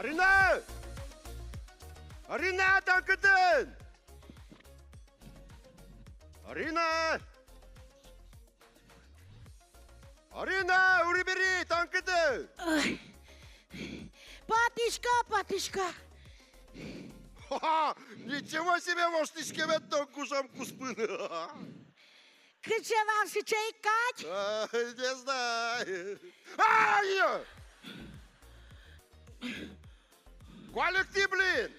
Marina! Marina, dankıdın! Marina! Marina, урибери, dankıdın! Патышка! Ха-ха! Ничего себе, моштишке бе тонкушам куспını! Cât ceva și ce-i caci? Не знаю. Ай! Колик ты, блин!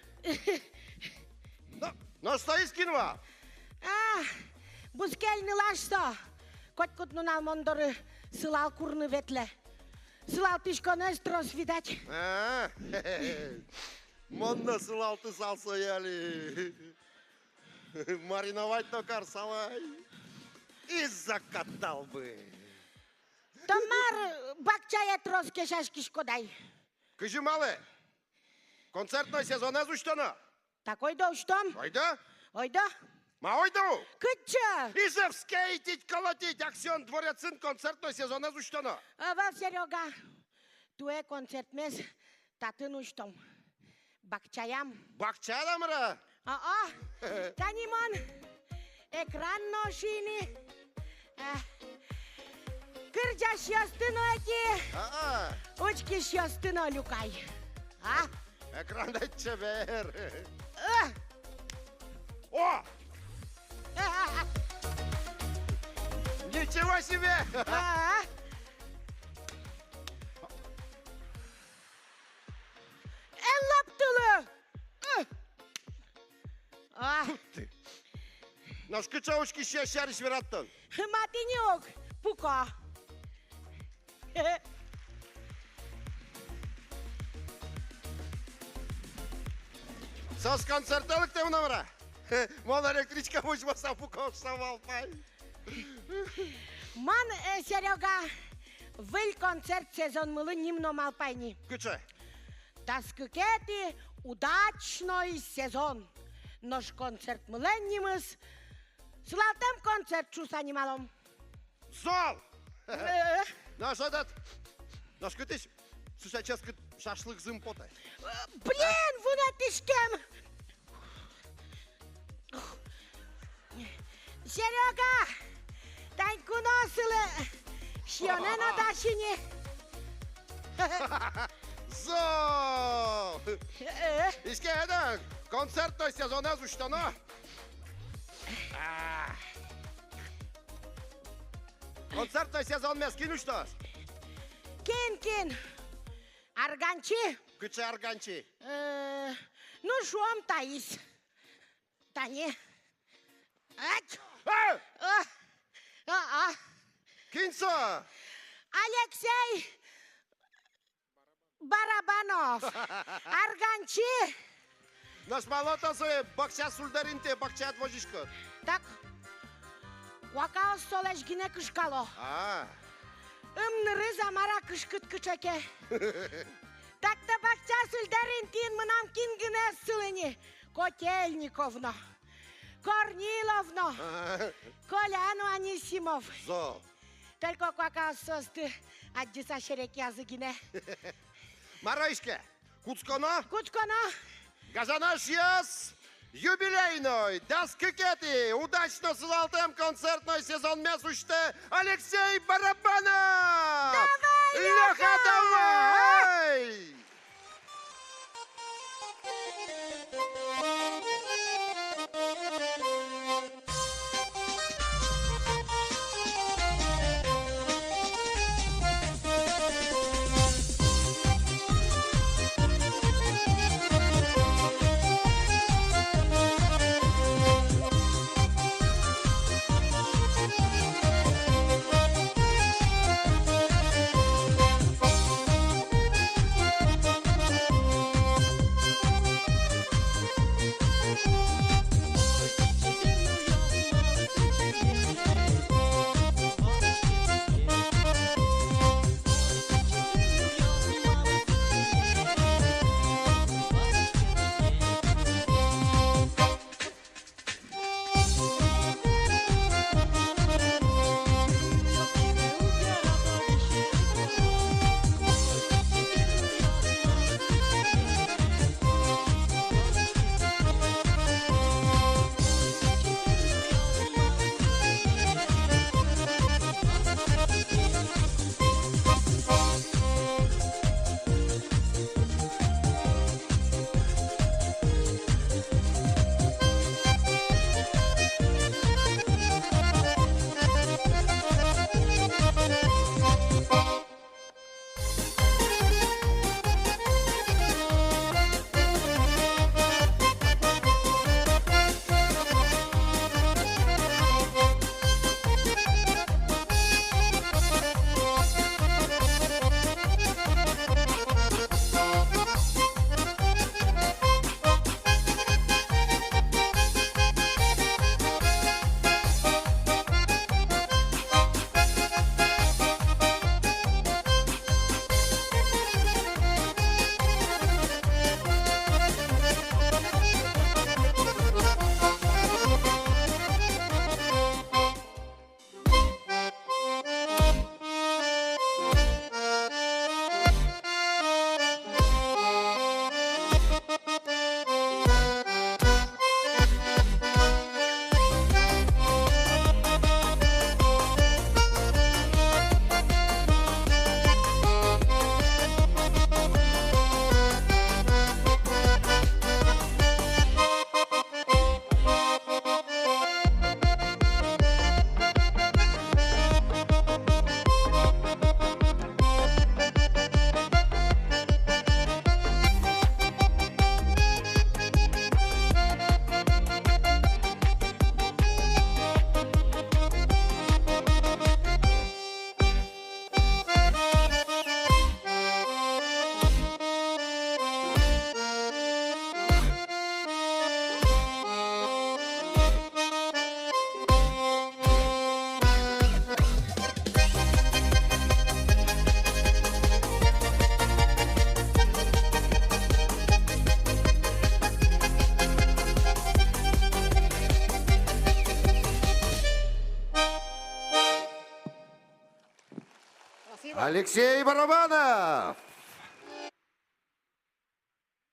На что искинва? Buskelni lașto. Kot nu n-al mondor să-l curni vetle. Să-l tișconezi tros vidać. Модно сылалты салсояли. Мариновать токар салай. И закатал бы. Tomar bakçaya tros keşaşki şkodaj. Кажи, мале, концертной сезон ezuştana. Такой да уштом? Ойда? Ойда? Ма ойду? Câtça? И скейтить, колотить, аксион, дворецин, концертной сезон ezuştana. Vă, Serioga, tu e concert mes, tată nu ștom. Bakçayam. Bakçada mı ra? Tanimon, ekran noșini. Cârgea și ostână ăchi. Uçki și ostână lucai. Ekranda çever. О! Ничего себе! El laptılı. Ты! Наш кычаушки ще шариш вераттан. Матинюк, пука. Сос концерталык те номера. Мон электричка вучмаса пукошса валпай. Ман, Серега, выль концерт сезон мылы нимно малпайни. Кыча? Таскыкети удачной сезон. Наш концерт мыленнимыз. Слалтам концерт чус анималом. Зол! Наш этот... Наш кытыш... Слушай, сейчас шашлык зым потай. Блин, вунатышкем! Серега! Дай куносылы! Шионено дашини! Зол! İşte eden koncertной сезон ezuştana. Концертной сезон mes кинуштас. Кин! Арганчи? Кыча арганчи. Nu șuam tais. Tanie. Кинца! Alexei Barabanov. Arganci. Наш малотасы бакча сулдаринте, бакча отвожишка. Так. Уакао солеш гине кышкало. Îmi râza mara câșcât câceche. Так-то бакча сулдаринтин мынам кин гине сылыни. Котельниковна. Корниловна. Коляну Анисимов. Зо. Только какао состы аддиса шерекязы гине. Мараишке, Куцконо? Кучконо. Газанаш яс юбилейной, даскыкети, удачно сылалтым концертной сезон месуште Алексей Барабанов! Давай, Леха, давай! Алексей Барабанов.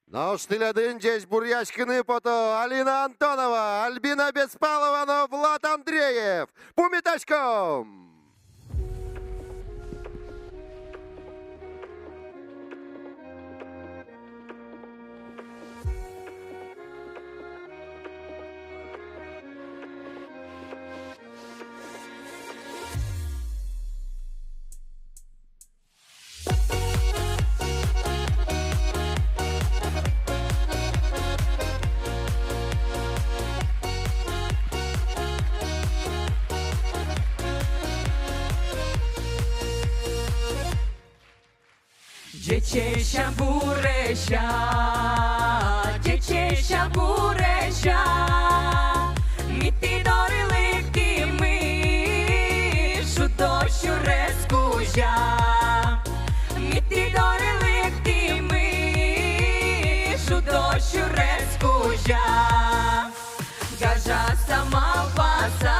На штиль один здесь Бурячкины пото. Алина Антонова, Альбина Беспалова, но Влад Андреев. Пумитачком. Дечеща буреща, дечеща буреща, міти дориликти ми, шудощу рескужа, міти дориликти ми, шудощу рескужа, гажа сама паса,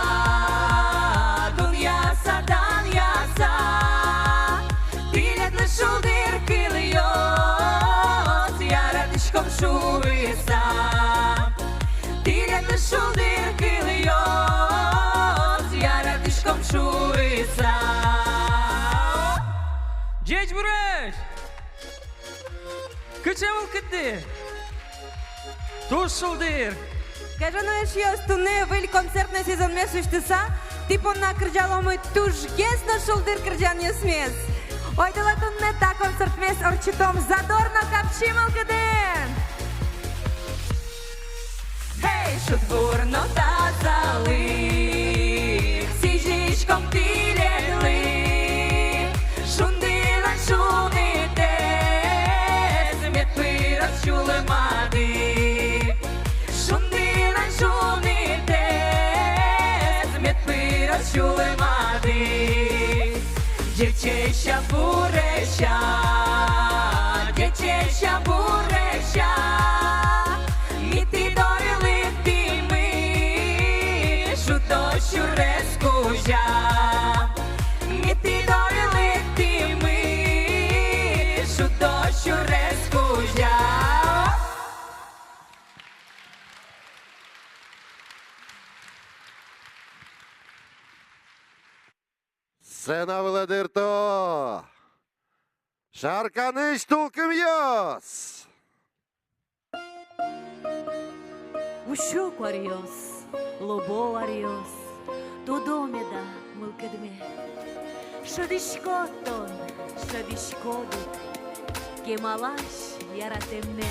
дуньяса, даньяса, білет шулдир килйос, я радишком шувиса, білет шулдир килйос, я радишком шувиса. Дядь Бураш! Кычамыл кітті? Туш шылдыр! Кажану що стуне виль концертний сезон месуштыса, типом на кырджаломы туш гесно шулдыр кырджан есмес. Ойдыла тунне та концерт мес орчитом задорно капчимал кыден. Хей, шутбурно та залы, сижишком тилели, шундилан шунite, змет пырас чулымады. Шундилан шунite, змет пырас чулымады. Дечеща буреща, дечеща буреща, міти дориликти ми, шудощу рескужа, міти дориликти ми, шудощу рескужа. Сцена Владирто. Шарканыш тулкым йос. Uşuk arıyoruz, lobo arıyoruz, Dodómeda mılkıdme. Şadişkoton, şadişkoduk, Kemalaş yaratemne.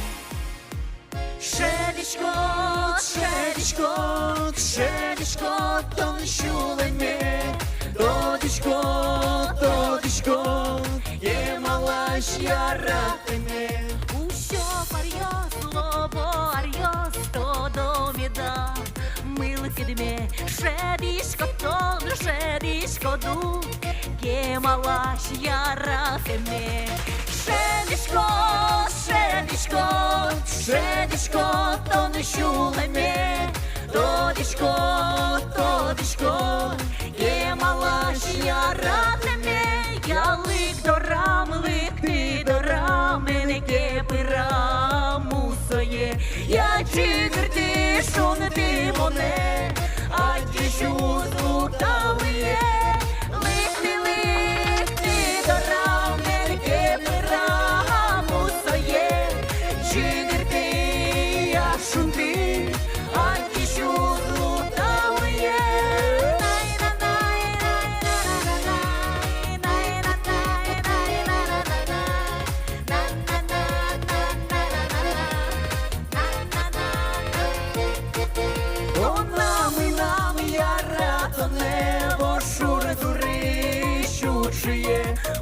Şadişkot, şadişkot, şadişkoton şuleme. Dodişkot, dodişkot, Kemalaş yaratemne. Uşuk arıyoruz, lobo arıyoruz, Dodómeda mılkıdme. Şadişkoton, şadişkoduk, Kemalaş yaratemne. Şadişkot, şadişkot, şadişkoton şuleme. Dodişkot, dodişkot, Kemalaş yaratemne. Ялик дорам, лик дорам, мене кепираму своє. Я чигирти, шунити моне, а ті чувству талиє. Лик дорам, мене кепираму своє. Чигирти, я шунти, а ті чувству талиє.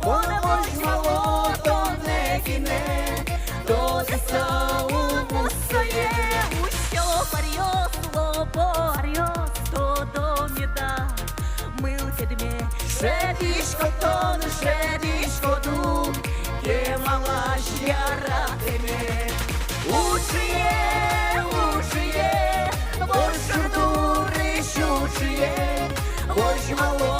Вона возьмало, то не кине, то засауму своє. Ущо парйос, лобо арйос, то доміда, милкидме. Шедишко тон, шедишко дух, Кемалаш яратиме. Учиє, бошурдури щучиє, возьмало,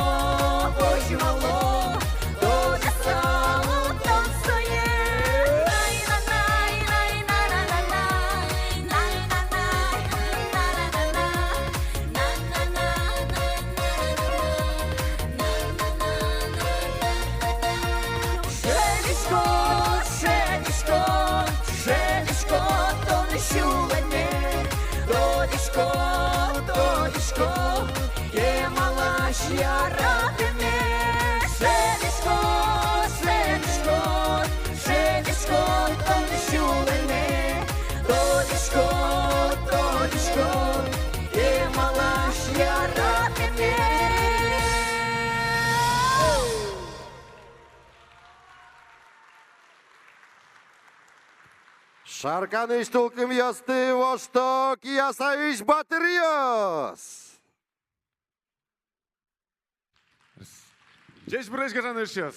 яратиме. Шелешко, тоншулене, тодишко, емалаш яратиме. Şarkanış tulkum yastı vostok yasayış batırıyoruz. Здесь брызгатаны сейчас.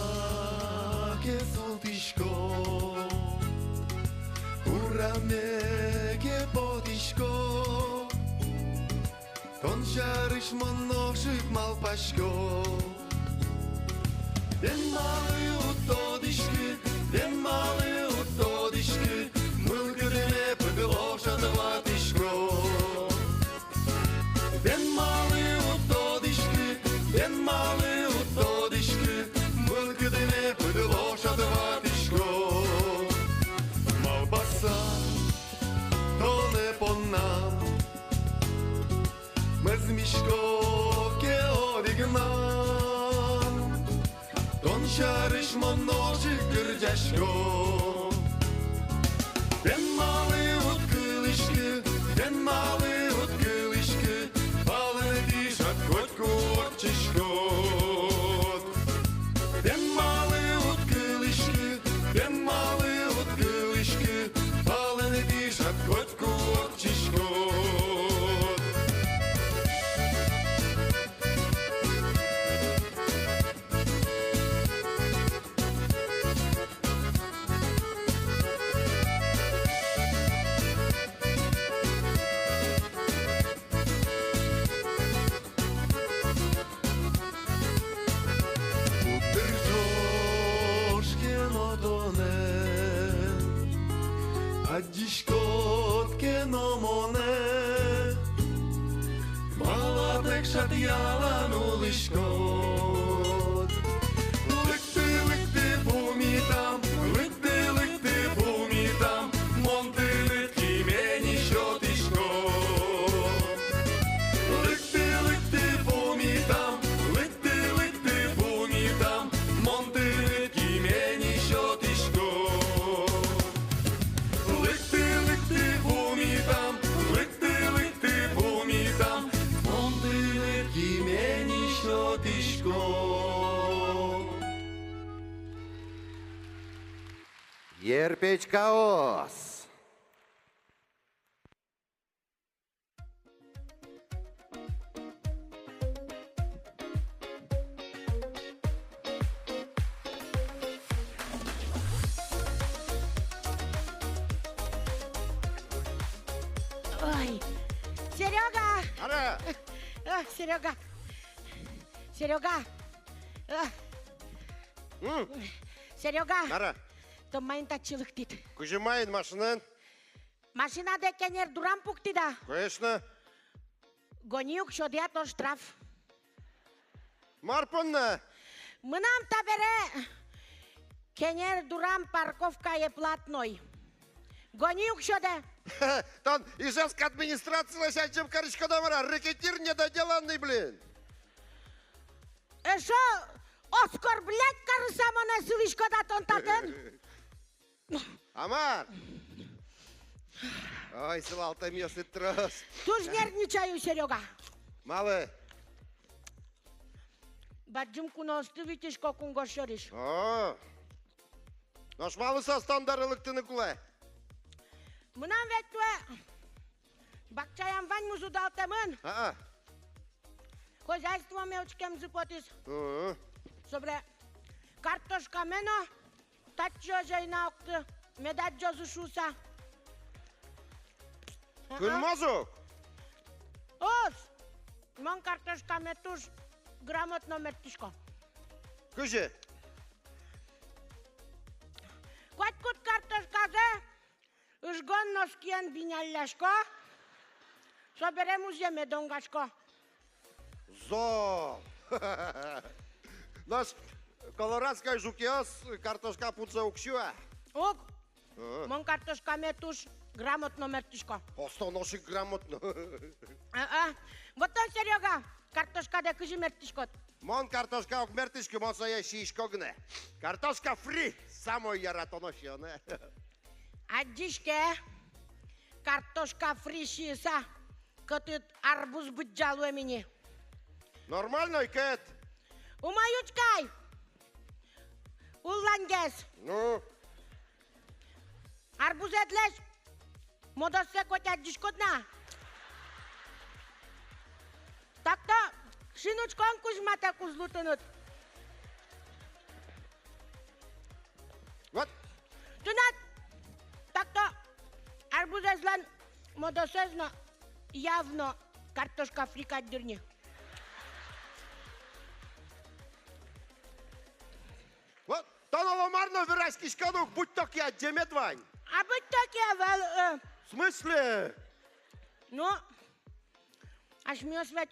Вашчукнаге солтишко, урамеге подишко, тоншарыш моношик малпашко. Den malı utto dişki, mülküdüne pıgıl oşadı vatişko. Den malı utto dişki, mülküdüne pıgıl oşadı vatişko. Malbasa, tone ponnam, mezmiško ke odignam, ton šariš monožik grđaško. Den mali utkiliški, palene dišat kotku orčiško. Den mali utkiliški, palene dišat kotku orčiško. Адишкот кеномоне, малатек шат ялан улишкот. Лыкты пумитам, монтылыт кимени шотишкот. Лыкты пумитам, монтылыт кимени шотишкот. Лыкты пумитам, монтылыт кимени шотишкот. Yerpeç kaos. Ой, Серега! Ара, Серега! Серега! ара, Томайын тачылык дейді. күжімайын машинан. Машинада кенер дурам пукти да. Конечно. Гониюк шодият о штраф. Марпынна. Мынам табере кенер дурам парковка е платной. Гониюк шоде. Тон Ижевская администрация сячем корочка домара. Рэкетир недоделанный, блин. Эшо оскорблять карысамона сылышко да тонтатын. Амар. Ой, сылал-то местный трос. Туж нервничаю, Серега. Малы. Баджумку ностывитиш кокун гошориш. О. Наш малы состандарылык тыны кулай. Мынам веттуе. Бакчаям вань музудалтемын. Хозяйство мелчкем зыпотис. Sobre картошка мено. Тачо жайна окты. Медат жозу шуса. Күн мазук. Ос. Мон картошка метуш. Грамотно меттишко. Күжі. Кот картошка зе. Ужгон носкиен бинялляшко. Соберем уземе, донгашко. Зо! Наш колорадская жукиос, картошка пуца укшуа. Ок, мон картошка метуш, грамотно мертишко. Останоши грамотно. Вот то, Серега, картошка да кажи мертишкот. Мон картошка окмертишки, мон са е шишкогне. Картошка фри, само яратоноши, не? Адишке, картошка фришиса, като арбуз буджалуе мини. Нормально, кет? Умаючкай! Уллангес! Ну, Арбузет леш! Модосе котя дишкотна! Так-то, шинучкон кузмата кузлутынут. вот, Тунат! Так-то, арбузезлан модосезно явно картошка фрикат дурни. вот, тоноломарно вырайский шканук, будь так я, Демет Вань. А быть таки, вел... В смысле? Ну, аж ми свет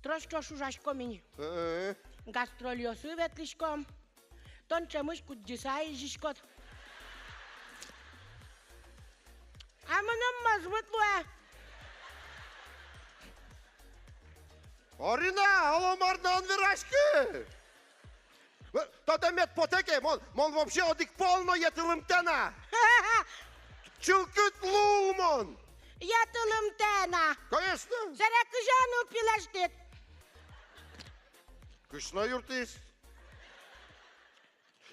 трошки шужашко мини. Гастролиосы ветлишко, тонче мышку дисай жишкот. А мынам мазмытлуэ. Орина, оломарно он вырайский. То Демет потеке, мон вообще одик полно етылымтена. Чулкут лулмон. Ятылым тена. Конечно. Сере кыжану пилештит. Кышна юртис.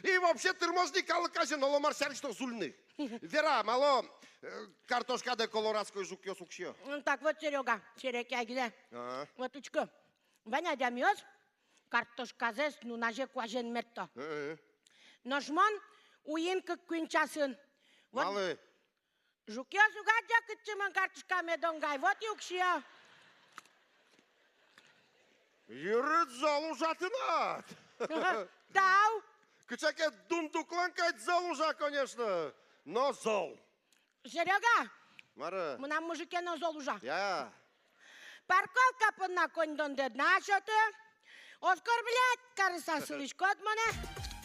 И вообще тормозник алкашен, оломар сяришто зульны. Вера, мало, картошка де колорадской жукьё сукшьё. Так вот, Серега, черекя где? Ага. Вот учко. Ваня дямиоз, картошка зес, ну наже куажен метто. Ножмон, уин как квинчасын. Вот Малы, жукьё сугадя кытчымын картошка медонгай. Вот юкшьё. юрыт зал ужатынат. Тау. Кычаке дундукланкать зал ужа, конечно. Но зал. Серега, Мара, мына мужике на зол ужа. я. Парковка пына кондон дед нашоты. Оскорблять карыса слышкот мане.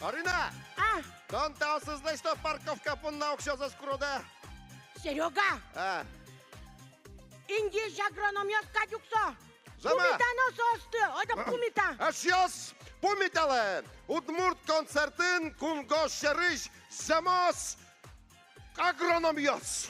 Арина, А, тон та осознай, что парковка пунна укшё за скрода. Серега, А, инди агрономиот кадюксо. Зама. Пумитано состы, ода пумита. ашьос, пумитале. Удмурт концертын, кунгош шерыш, замос, агрономиос.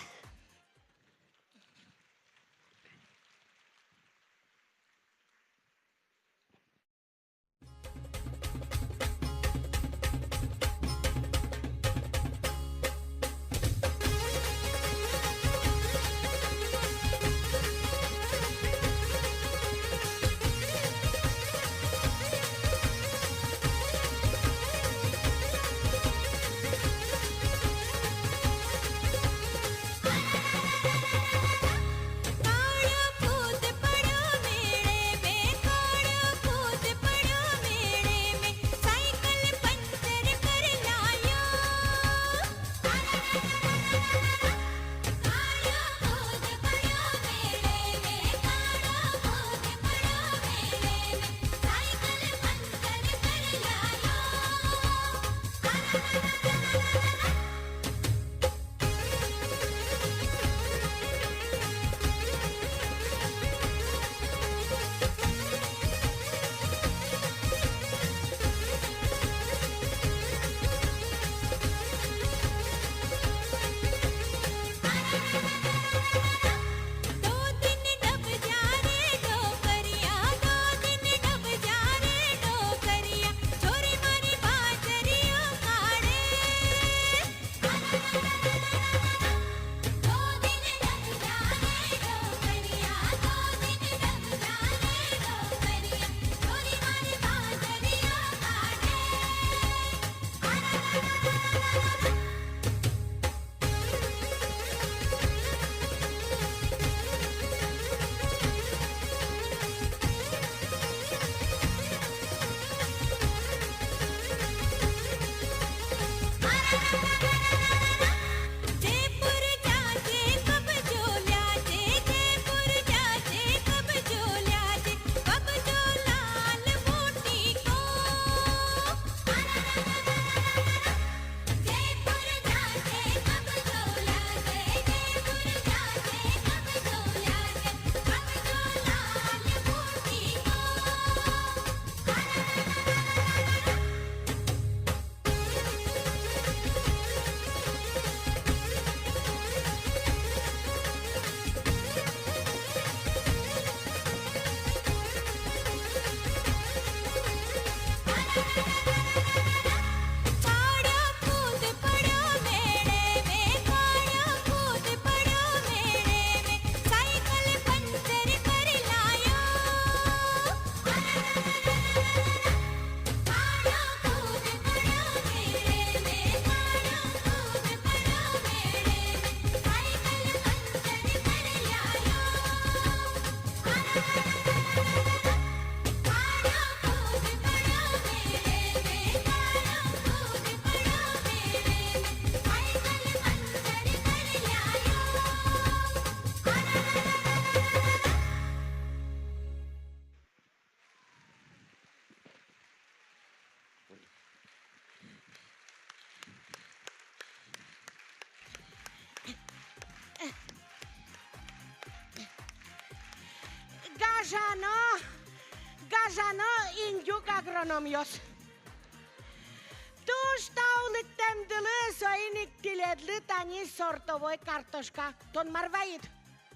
Gajano, indiuc agronomios. Tu stau lătem de lăs, oinic tiledlı tani sortovoi kartoșka, ton marvait.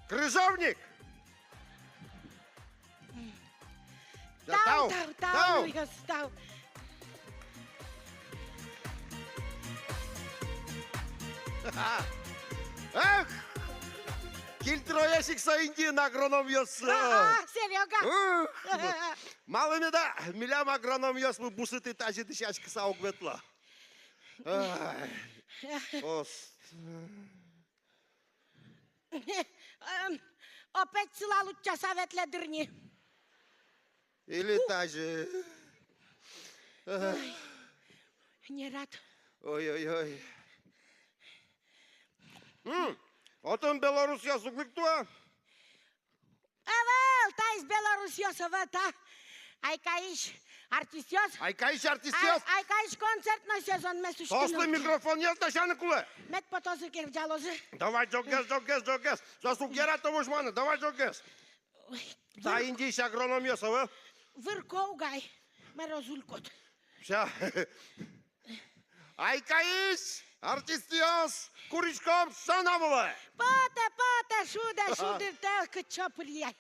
Крыжовник! Да, Tau, eu stau. Эх! Кильтроящик са Индиен агрономиос. Серега. Малыми да, милям агрономиос мы бусыты тажи дышачка саугветла. Opet la lucea să aveți le dârni. Или тажи. Неrat. Ой-ой-ой. Отын Белоруссия суглыктуа? Evel, ta iz Belarusio vă, ta. Ai ca aici artistios? Ай кайш артистиос? Ai ca aici concert на сезон месу Тослый микрофон есть на шаны куле? Мет потосы кирджалозы. Давай, джогес. Засугера то мужманы, давай, джогес. Та индийш агрономиос, а? Vârcou gai, merozulcot. Вся. Ай кайш, артистиос, куричком санавле. Poate, șude, te cât ciopârli ai.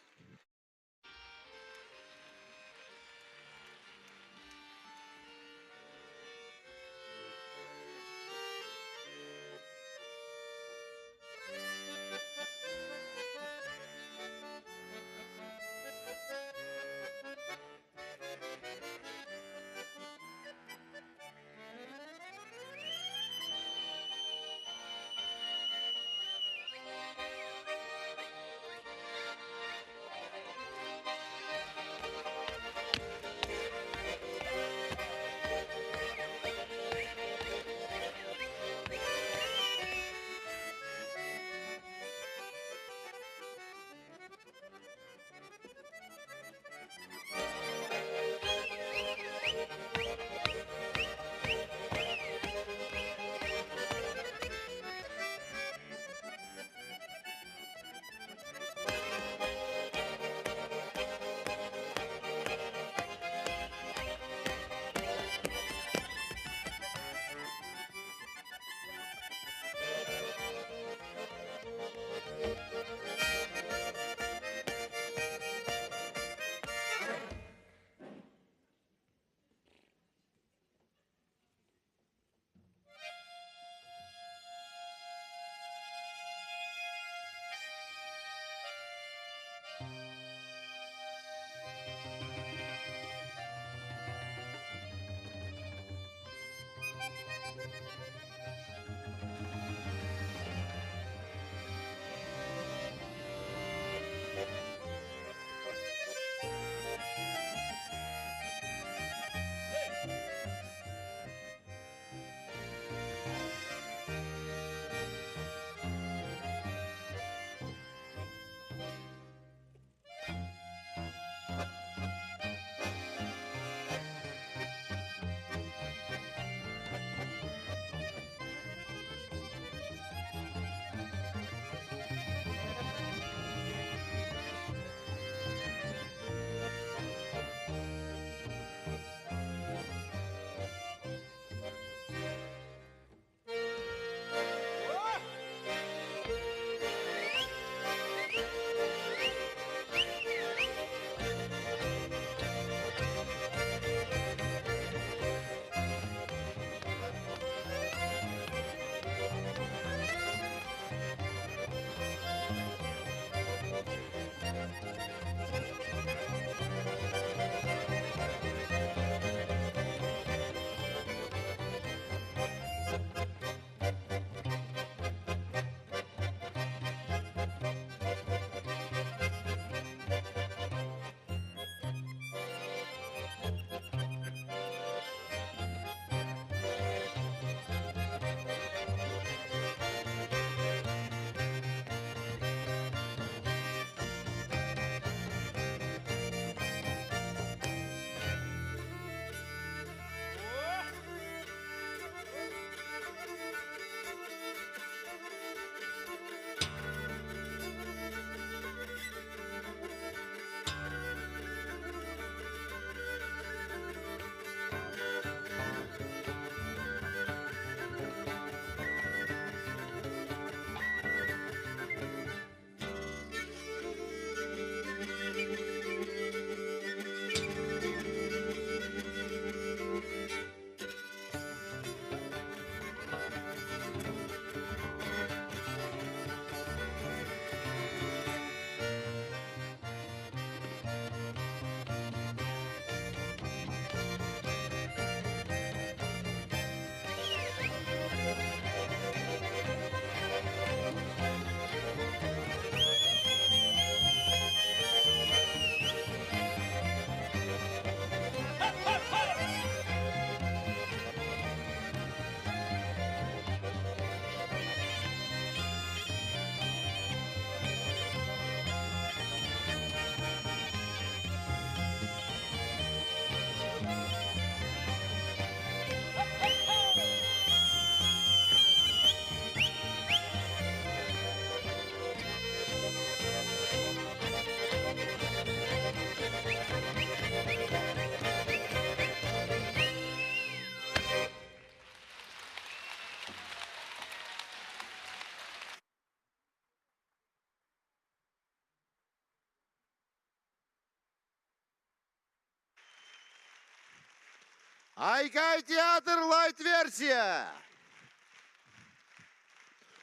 Айкай театр лайт-версия.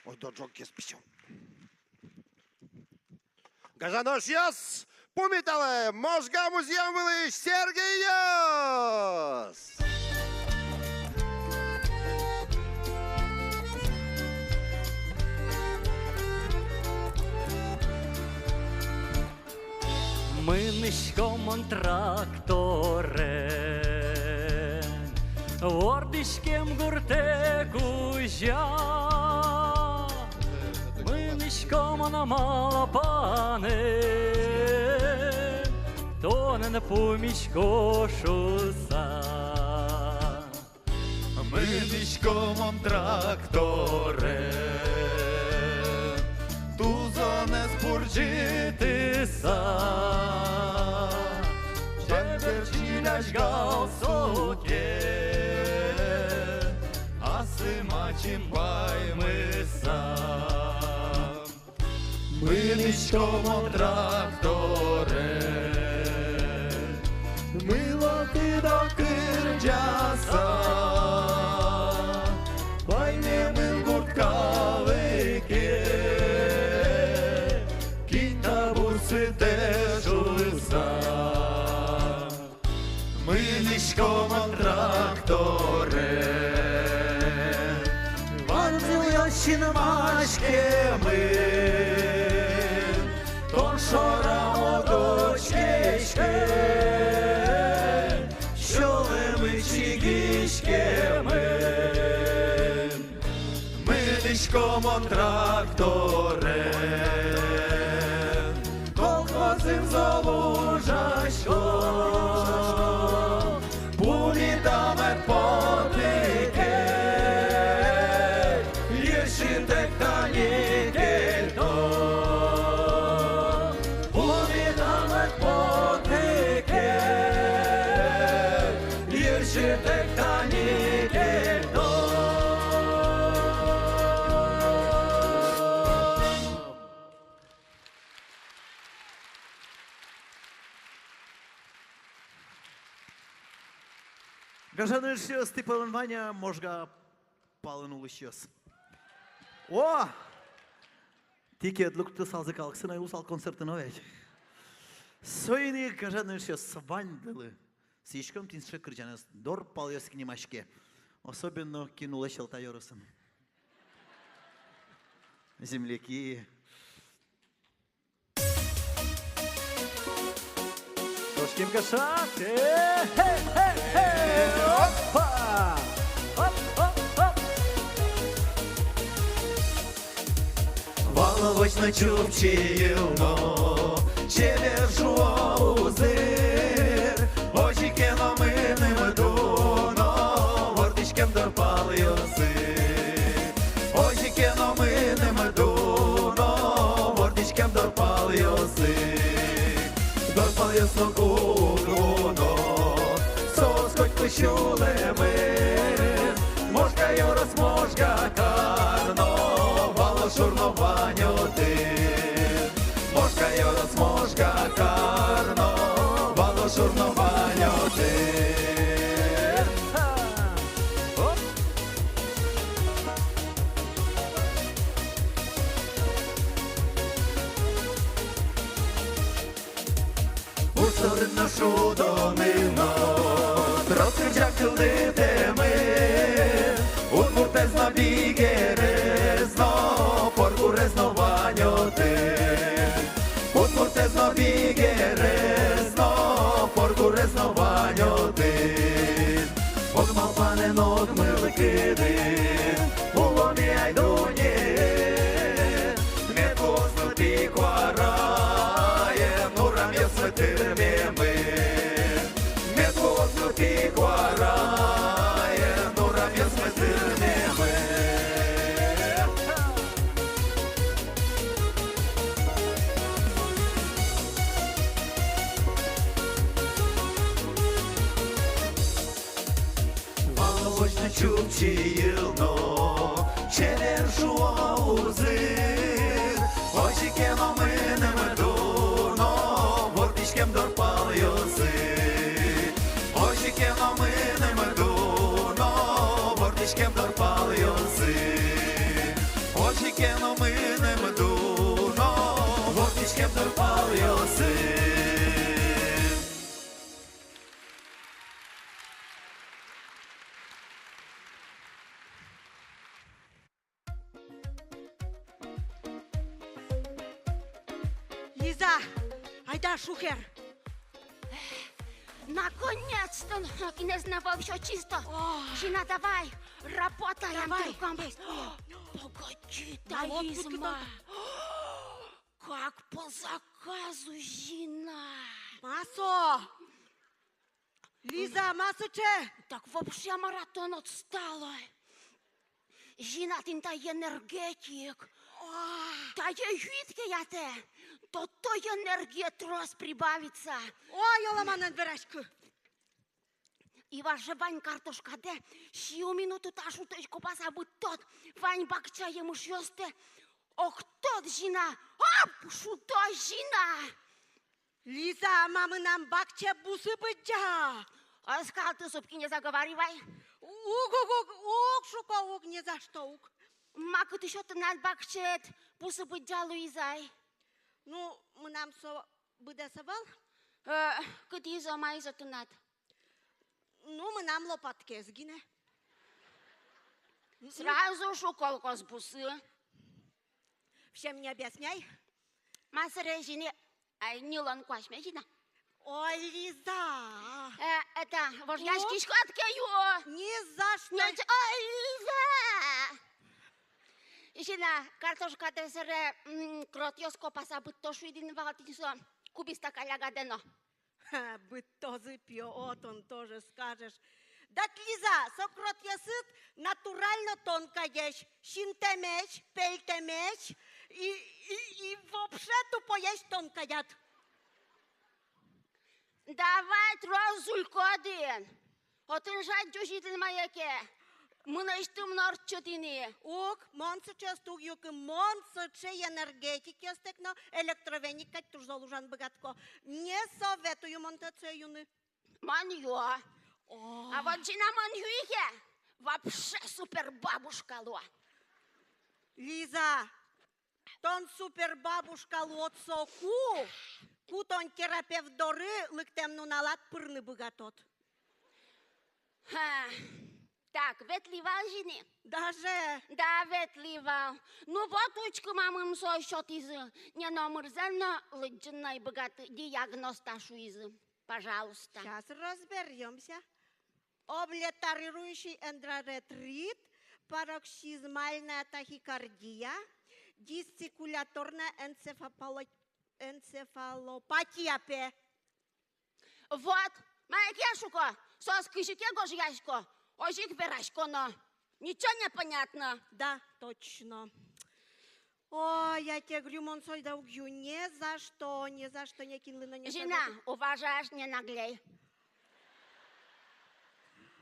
Ой, да джокес пищу. Газаношьяс, пумитале, можга музеям вылыш Сергеёс. Ми нишком тракторе, ордишкем гуртеку жа. Ми нишком на малапане, то не на помічко шуса. Ми нишком тракторе, тузо не спурчити Чеверчиляш галсоке, а симачим байми сам. Ми нишком тракторе, милоти до кирджаса, байне мил гурткавике, кінта бурси теж улиса. Ми нишком тракторе, ванзил ящин машкеми, то шорамо дочкечки, що ми чигішкеми. Ми нишком тракторе, колхозим залужашко, пунітаме потике, єшитек та нікельто. Пунітаме потике, єшитек та нікельто. Кажаный щас, ты Ваня, можга палынулы щас. О! Тики отлукты салзы калксына усал концертын овет. Сойны кажаный щас свандылы. Слишком тинше кричанес дор палёс к немашке. Особенно кинула щелта ёрысын. Земляки. Трошки кашат. Опа! Оп, оп, оп. Воловочно чубчилно, чевер жуозир, очі кеноминим дуно, вордичкем дорпал йоси. Очі кеноминим дуно, вордичкем дорпал йоси. Дорпал йосно куруно, сос хоть пищулеми, можка йорос, можка карно, шурно ваньоти, можка йорос, можка карно, вало шурно ваньоти. Урсорно шудонино, розкричак килдитеми, урмуртезно бігерезно, поркурезно ваньоти. Урмуртезно бігерезно, поркурезно ваньоти. Огмалпанен огмиликидин, у ломі айдуні, метвозну тікварає, нурам є светирміми. Метвозну тікварає, нурам є светирміми. Воловочно чубчилно, чевер жуозир, очі кеноминим дуно, вордичкем дорпал йоси. Очі кеноминим дуно, Айда, шухер. Наконец-то! Не знаю, все чисто. Жена, давай, работаем. Давай. Погоди, Да вот тут Таизма. Как по заказу, Жена. Масо! Лиза, масоче! Так вообще маратон отстала. Жена, ты та енергетик. Та є жидкая то енергия трос прибавится. Ой, оламанен верешку. И ваша Вань картошка де, сию минуту та шуточку посабы тот, Вань бакча ему шёсте, ох тот жена, шуто жена. Лиза, мамы нам бакче бусы быджа. А сказал ты супки не заговаривай. Уг, шука, уг, не за что уг. Маку ты что-то над бакчет, бусы быджа Луизай. Ну, мы нам со быдесовал? Cât e zo mai zătunat? Ну, мы нам лопатки сгине. Сразу шуколку с бусы. Всем не объясняй. Масăre жіне, нилон куашме жина. Ой, Лиза. Это, вожняшки шкотки ю. Ни за что. Ой, Лиза! Жина, картошка де сăre, кротиоско пасабы тошу din Валтинсо. Кубиста каляга дено. Бытозы пьё, вот он тоже скажешь. Да, Лиза, сокрот ясыт натурально тонко ешь. Шинтемеч, пельтемеч и вообще тупо есть тонко яд. Давай трозулько din. Отынжать дюжитель маяке. Мынăștâm норчотини. Уг, монсы частуг юк, монсы че энергетики остекно, электровеник, как туж залужан богатко. Не советую монтаться юны. Манью. А вот жена маньюихе вообще супер бабушка ло. Лиза, тон супер бабушка лот соку, кутон терапевт доры, лыктем нуналат пырны богатот. Так, ветливал жени? Даже. Да, ветливал. Ну вот, учка мамам со счет из неномырзенно лыдженной богатый диагноз ташу из. Пожалуйста. Сейчас разберемся. Облетарирующий эндроретрит, пароксизмальная тахикардия, дисцикуляторная энцефалопатия. Вот, моя кешука, соскишике гожьяшко. Ожик верашко, но ничего не понятно. Да, точно. Ой, я тебе говорю, монсой да убью. Ни за что не кинули на нее. Жена, уважаешь, не наглей.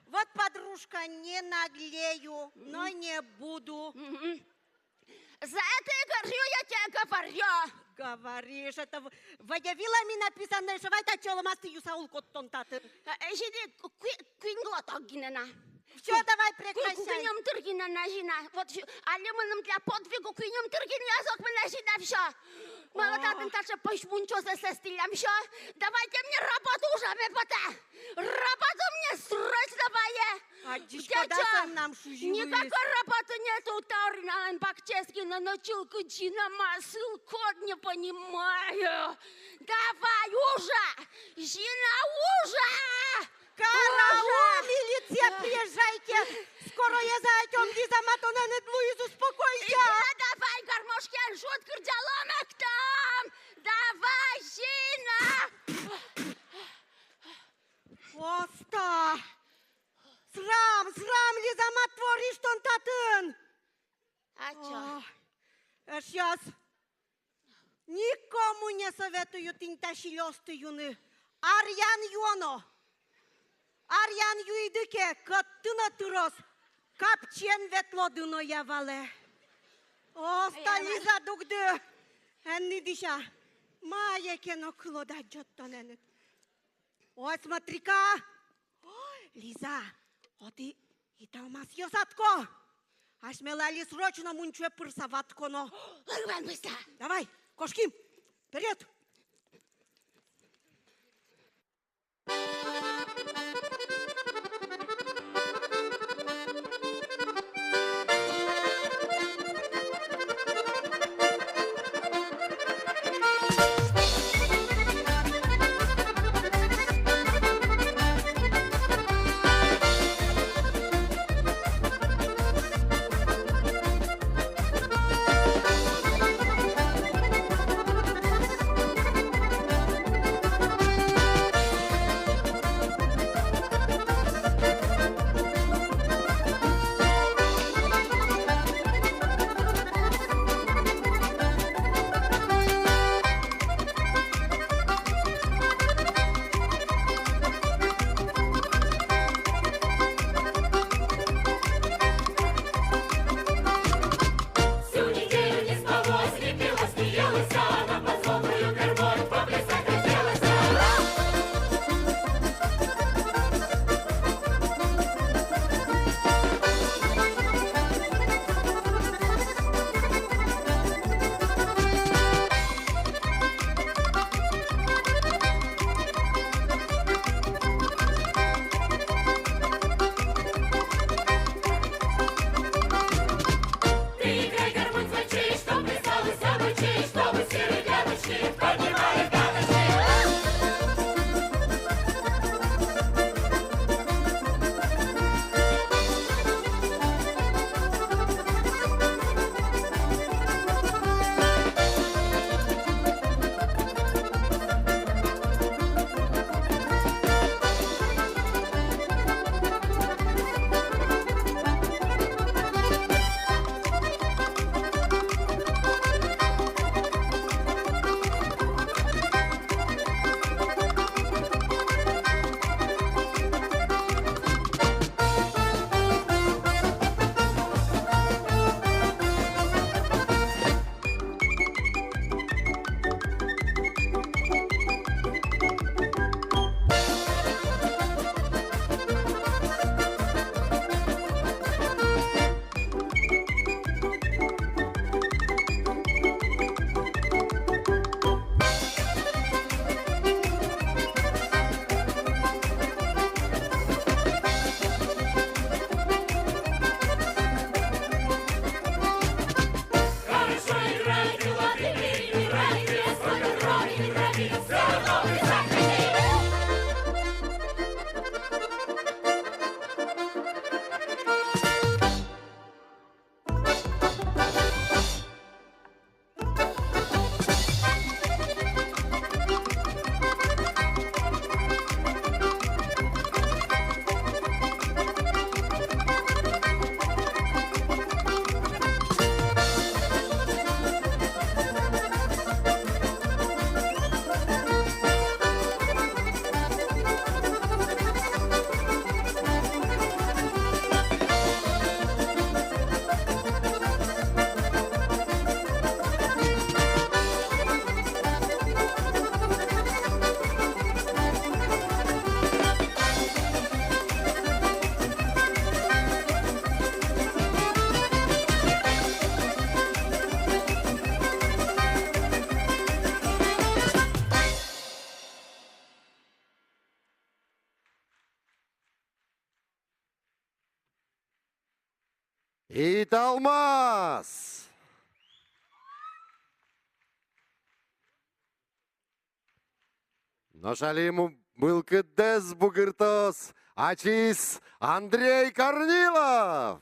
Вот, подружка, не наглею, но не буду. За это и говорю, я тебе говорю. Говоришь, это в Адявилами написано, что это чело масты юсаул коттон таты. Жени, квинглоток гинена. Все, давай прекращай. Куинем тыргина на жена. Вот, алиманом для подвигу куинем тыргин язок мы на жена все. Молодатым таша пошмунчо за стилем все. Давайте мне работу уже, работу мне срочно бое. А дичко да нам шуживый. Никакой работы нету, Таурина Бакчески на ночилку Джина Масыл, код не понимаю. Давай уже, Жена, уже! Караул, милиция, приезжайте! Скоро я зайдем, Лиза Матоненет Луизу, успокойся! Давай, гармошки, жут кардиоломек там! Давай, Жена! Оста! Срам, Лиза Мат, творишь тон татын! А чё? Сейчас никому не советую тинташилёсты юны. Арьян юно! Арьян юидыке, каттына тырос, капчен ветлодыно явале. Оста Лиза дугды, энни диша, маекено клода джоттоненет. Ой, смотри-ка! Лиза, оти и талмас ёсатко! Аж мелали срочно мунчуе пырсаватко, но... Лырван быстро! Давай, кошки, вперед! Yiğit Almaz. На шалиму был кыдес бугыртос, ачис Андрей Корнилов.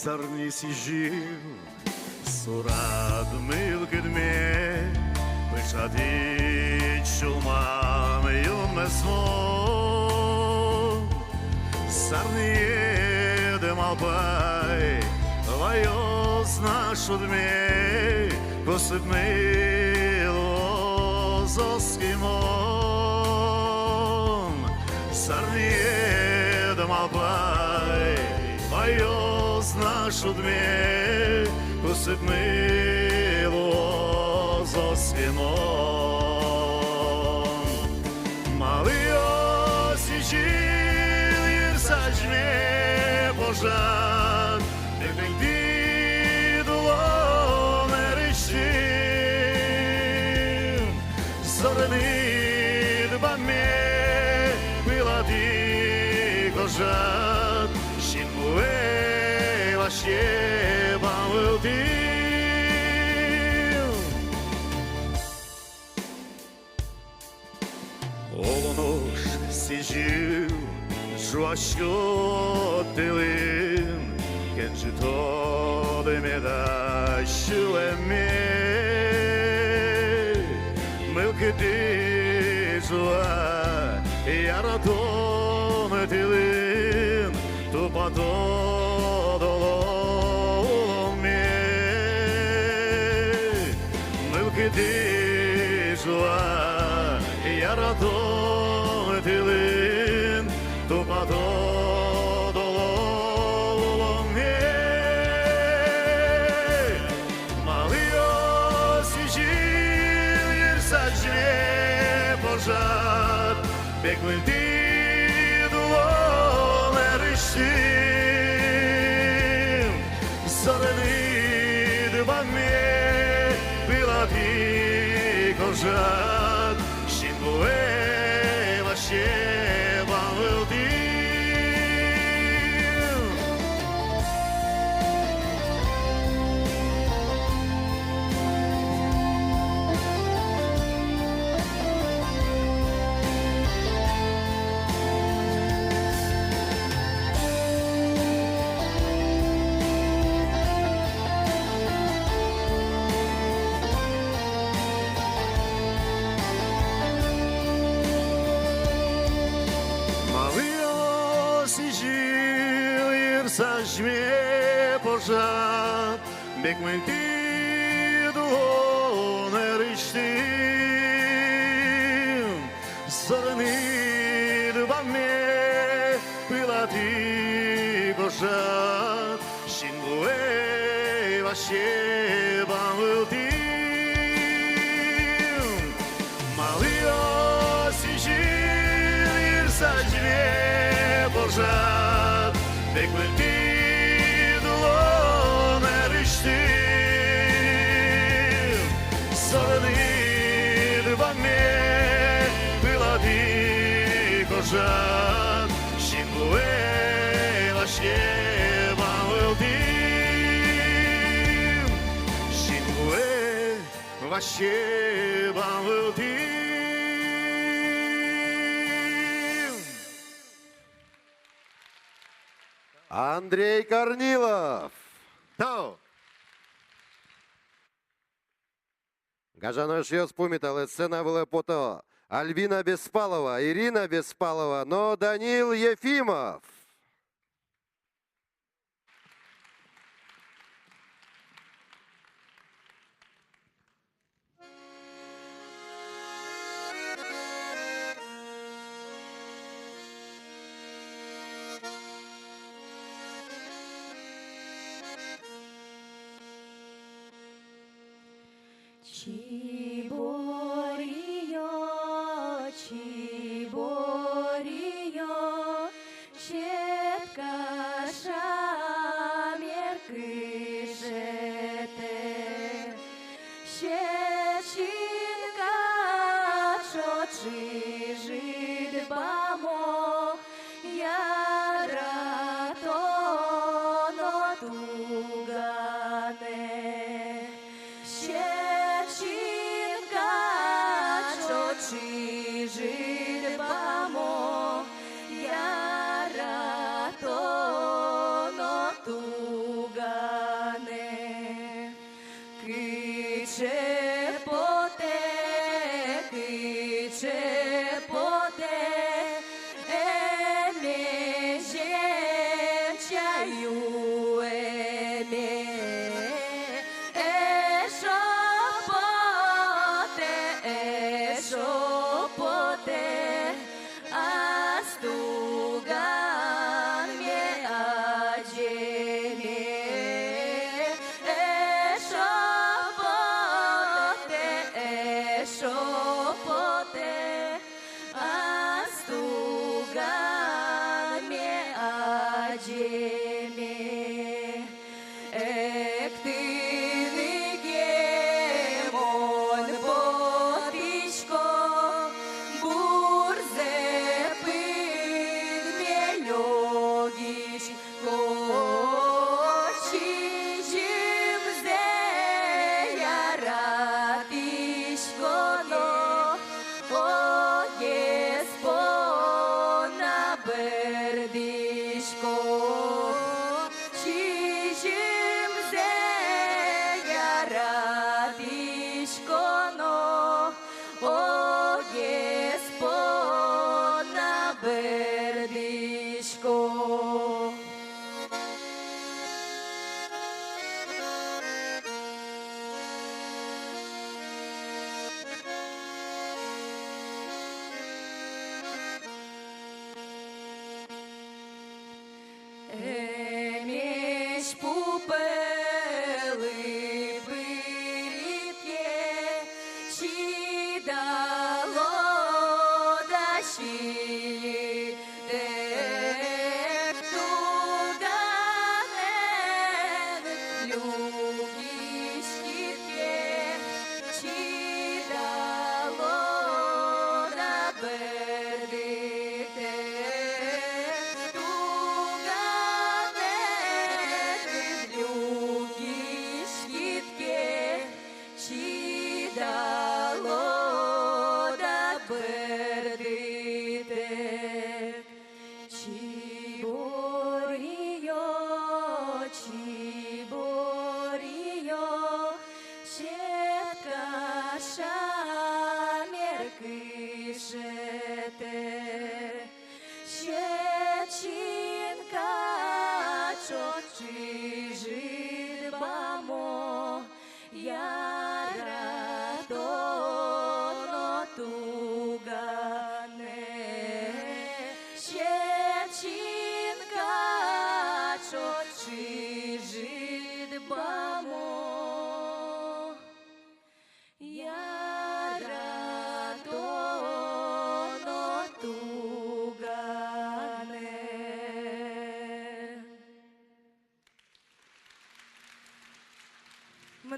Sarni si živ, surad mil gdme, Pëshatit shumam jun me smo. Sarni jedem alpaj, vajos našu dme, Posët milo zoskimon. Sarni jedem alpaj, vajos нашу дме, Посып мило за свином. Малый осичил, ерсачме пожар, Декенти дулон эрiştim. Zorını dbame, Miladi kojat, Şinbuе Sheba will deal. Olmuş sicil Жуашкотылын Кенжи тодымеда шулеме Мылкыды жуа Яратон тылын Тупатон Dizua yaraton tilin tupato dololom Malio sicil yersacne požar Bekmilti dulon eriştim Zorını dbame Kojat, Şinbue, Sheba will deal. Saçme poşat Bekmenti duon eriştim Zorını dbame Pilati poşat Şinbue Sheba will deal Malio sicil возьме пожар, bekletti dulon eriştim. Sarılır bana pıladi koşar, şimdi laşke bağıldım. Şimdi laşke bağıldım. Андрей Корнилов. Тау. Гажано шьёс пумитал, сцена была пото. Альбина Беспалова, Ирина Беспалова, но Данил Ефимов. Чиборио, чиборио, щепка шамерки жете, щечинка чочи жид бамо, яра тоно тугане. Щечинка чочи жид бамо, яра тоно тугане. Киче поте, еме жемчаю еме. Eshopote, astugan me aceme. Eshopote, astugan me aceme. Меч пупели пирітє, чи дало дощі, дек туганен люгі щітє, чи дало да бердите. Туганен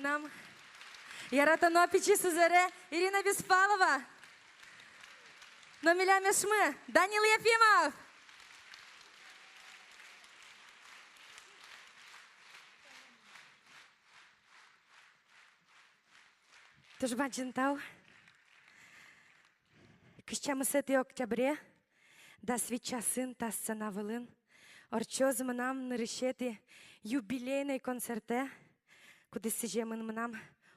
нам. Яратано печи Сузере, Ирина Беспалова. Но милями шмы, Данил Ефимов. Тоже бачентау. Кыщамы 7 октябре, да свеча сын, та сцена вылын. Орчоз нам нарышети юбилейный концерте, куды сижемын нам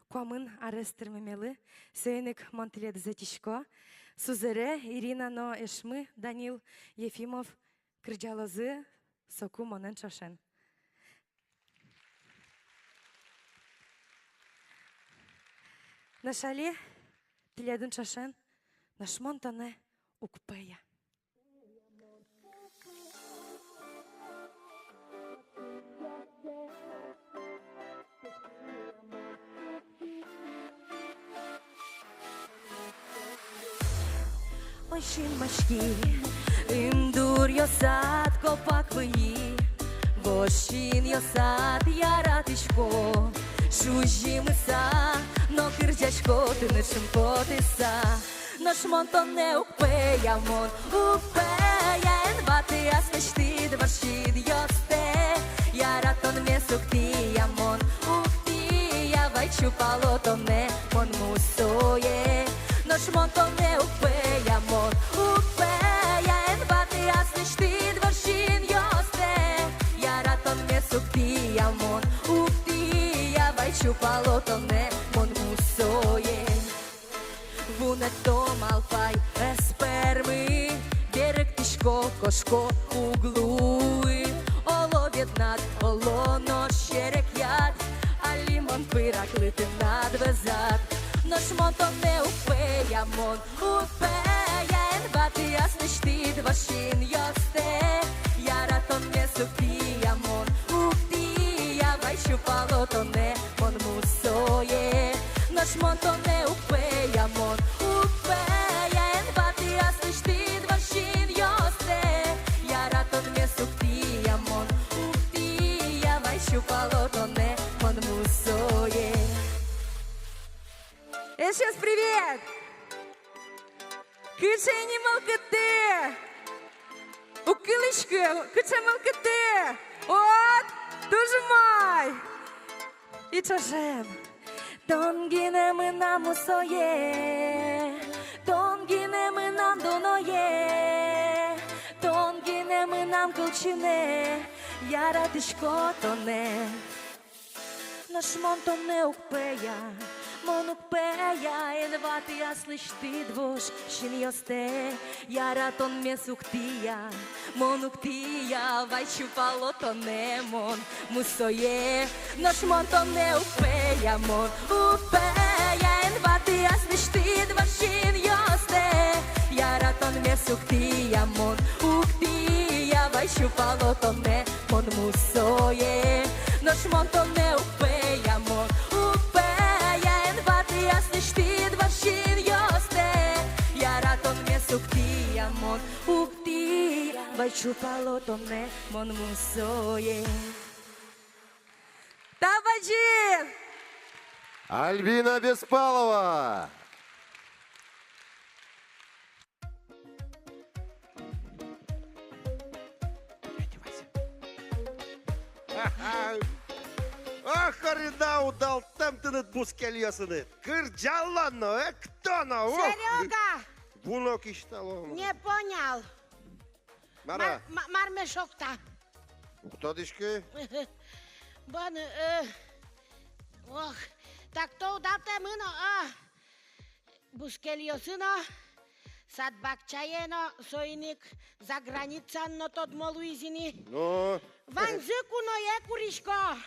куамын арестер мемелы, сөйнік Монтелед Затишко, Сузере, Ирина но эшмы, Данил Ефимов, Кырджалозы, Соку Монен Чошен. Нашали Теледун Чошен, наш Монтане Укпея. Oșin mașchi, îmi dur eu sat copac văi, Voșin eu sat iar atișco, Șuji măsa, no cârgeașco, tânășim potesa, Noș montoneu pe iamon, upeia, în bate aspeștid, varșid ioste, Iar aton mie sucti iamon, uctia, vai ciupalo tone, mon musoie, Noș montoneu pe iamon, upeia, în bate aspeștid, varșid ioste, Iar aton mie sucti iamon, uctia, vai ciupalo tone, mon musoie. Vune tom alfai, espermi, берег тишко, кошко, углуи, оло wiedнат, оло нож, щерек яд, а лимон пирак лити над везат. Нож монтон не упея, мон упея, енбати ясний штит, вашин йосте, яратон не супія, мон уктія, вайчу палотоне, мон мусоє. Нож монтон не упея, мон упея, енбати ясний штит, вашин йосте, яратон не супія, мон уктія, вайчу палотоне, мон мусоє. Сейчас привет! Кыча не молкоты! Укылышка, кыча молкоты! Вот, тоже мой! И чашем! Донгине мы нам усое, Донгине мы нам доное, Донгине мы нам колчине, Яра тишко тоне. Наш монтоне укпея, Монукпея, енвати я слыш ты двуш, шин йосте, яратон ме суктия, монуктия, вайчу палотоне, мон мусое, наш монтоне упея, мон упея, енвати я слыш ты двуш, шин йосте, яратон ме суктия, мон уктия, вайчу палотоне, мон мусое, наш монтоне упея, мон ясный штит, варшин йосте, яратон ме суктия, мон уктия, вайчу палотоне, мон мусое. Табаджин! Альбина Беспалова. Ах, Арина удал темтенет бускельясынет. Кырджалланно, кто-на? Серега, Буно киштало. не понял. Мара, Мармешокта. кто дишки? Бон, ох, так то удате мыно, Бускельосыно, Садбакчаено, Сойник, за границанно тот молуизини. Ну, Ванзыкуно екуришко.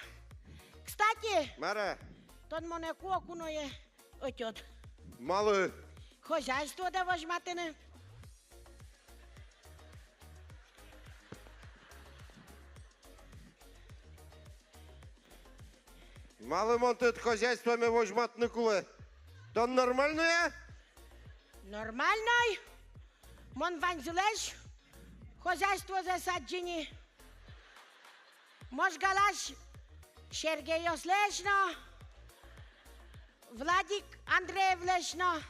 Кстати, Мара, тот монеку окуное отет. малы. Хозяйство да возьматыны. Малы монтет хозяйствами возьмат куле. То нормальное? Нормальной. Мон ванзылеш. Хозяйство засаджени. Мож галаш. Шергей ослешно. Владик Андреевич, но...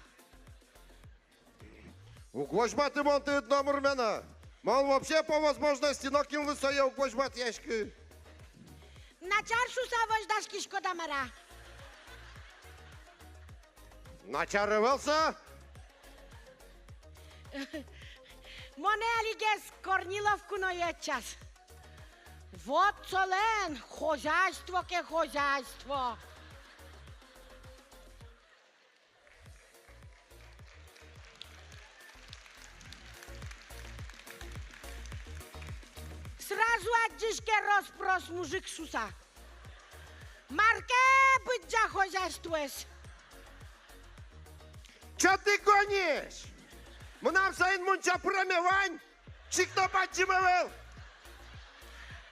Угложбат ремонт номер мена. Мол вообще по возможности накинул своє угложбат яшки. Начаршу саваш дашки шкода мара. Начаровался? Моне алигес Корниловку но е час. Вот солен, хозяйство ке хозяйство. Сразу отжишке распрос мужик суса. Марке быть за хозяйствуешь. Че ты гонишь? Мнам сайын мунча промевань? Чикто подчимывал?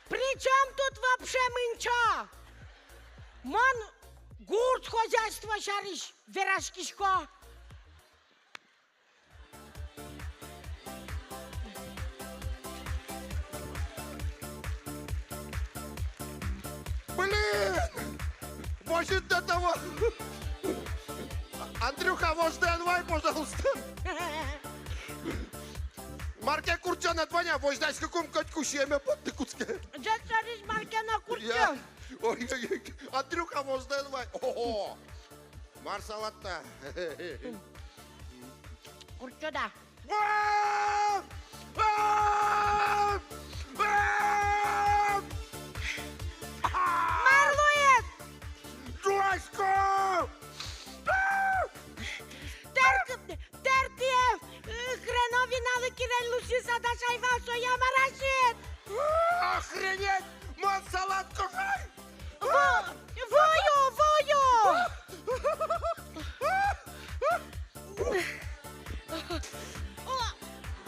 При чем тут вообще мынча? Мон гурт хозяйство шариш, верашкишко. Блин! Может до того... Андрюха, может, давай, пожалуйста. Марке Курчана двоня, вот знаешь, каком катку семя под тыкутске. Джет шариш марке на куртке. Я... Ой, Андрюха, может, давай. Ого! Марсалатта. Куртке да. Марлует! Дуашко! Тертие! Хренови навыки релуши садашай вашо, я марашит! Охренеть! Марсалат кушай! Вою, вою!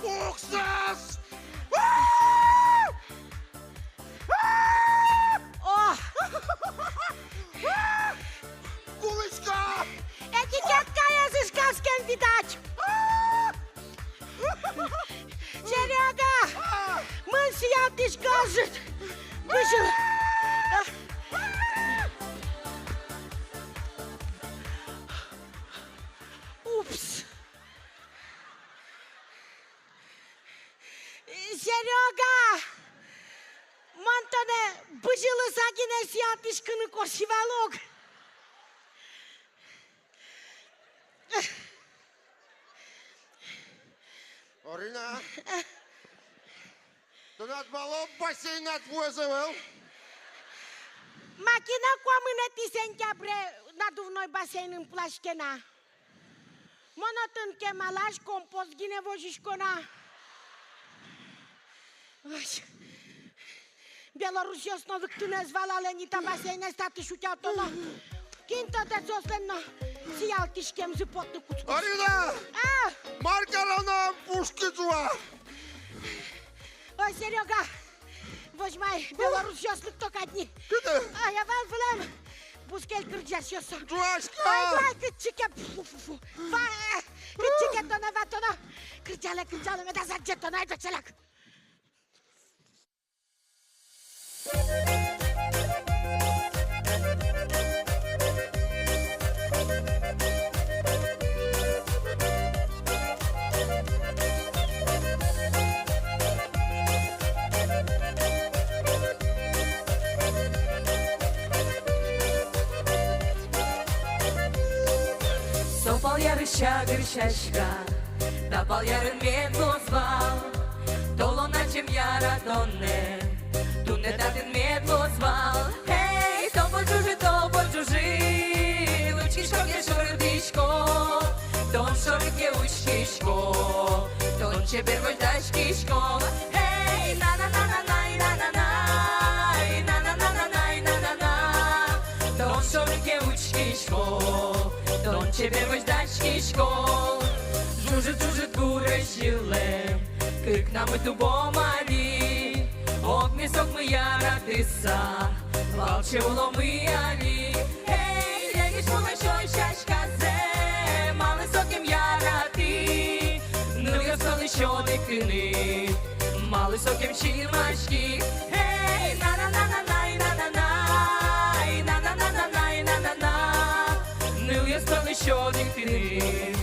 Уксус! О! Куличка! Этикетка язычковским видать! Серега! Мы сиял ты скажет! Вышел! Упс! Серега! Монтане быжилы сагине сиятышкыны косивалог! Орина! Ты над малом бассейн отвозывал? Макина коамână сентябре надувной бассейн în Плашкена. Монотын кемалаш компост гиневожишкона. Белорусия снова ктыне звала Ленита бассейна статы шутятона. Кинта да сосленно сиял тишкем зыпотны куцкус. Орина! Маркарана пушкицуа! Ой, Серега, возьмай, Белорусия слыкток одни. А я вам влем. Пускай кырджасёса. Дуашка! Ай, кычике, фу-фу-фу. Кычике тона ватона. Кырджале, меда заджетона, это челак. Sopal yarışa gırşaşka, tapal yarın men pozval, Dolonacım yaradonne, tu ne dadın men pozval. Hey, topo чужи, лучишко ке шордишко, Тон шорке учкишко, тон чебер вольташкишко. Hey, на-на-на-на-най, на-на-най, на-на-на-на-най, на-на-на, Тон шорке учкишко, Тон чебер вольташкишко. Жужит гурещиле, Кык нам и тубомали, Огнесок мы яратыса, Волче уломы али. Эй, легиш мулашой шашказе, Малый сокем яраты, Ну я стал еще дыкыны, Малый сокем чимашки. Эй, на-на-на-на-най, на-на-най, на-на-на-на-най, на-на-на, Ну я чоловік ти,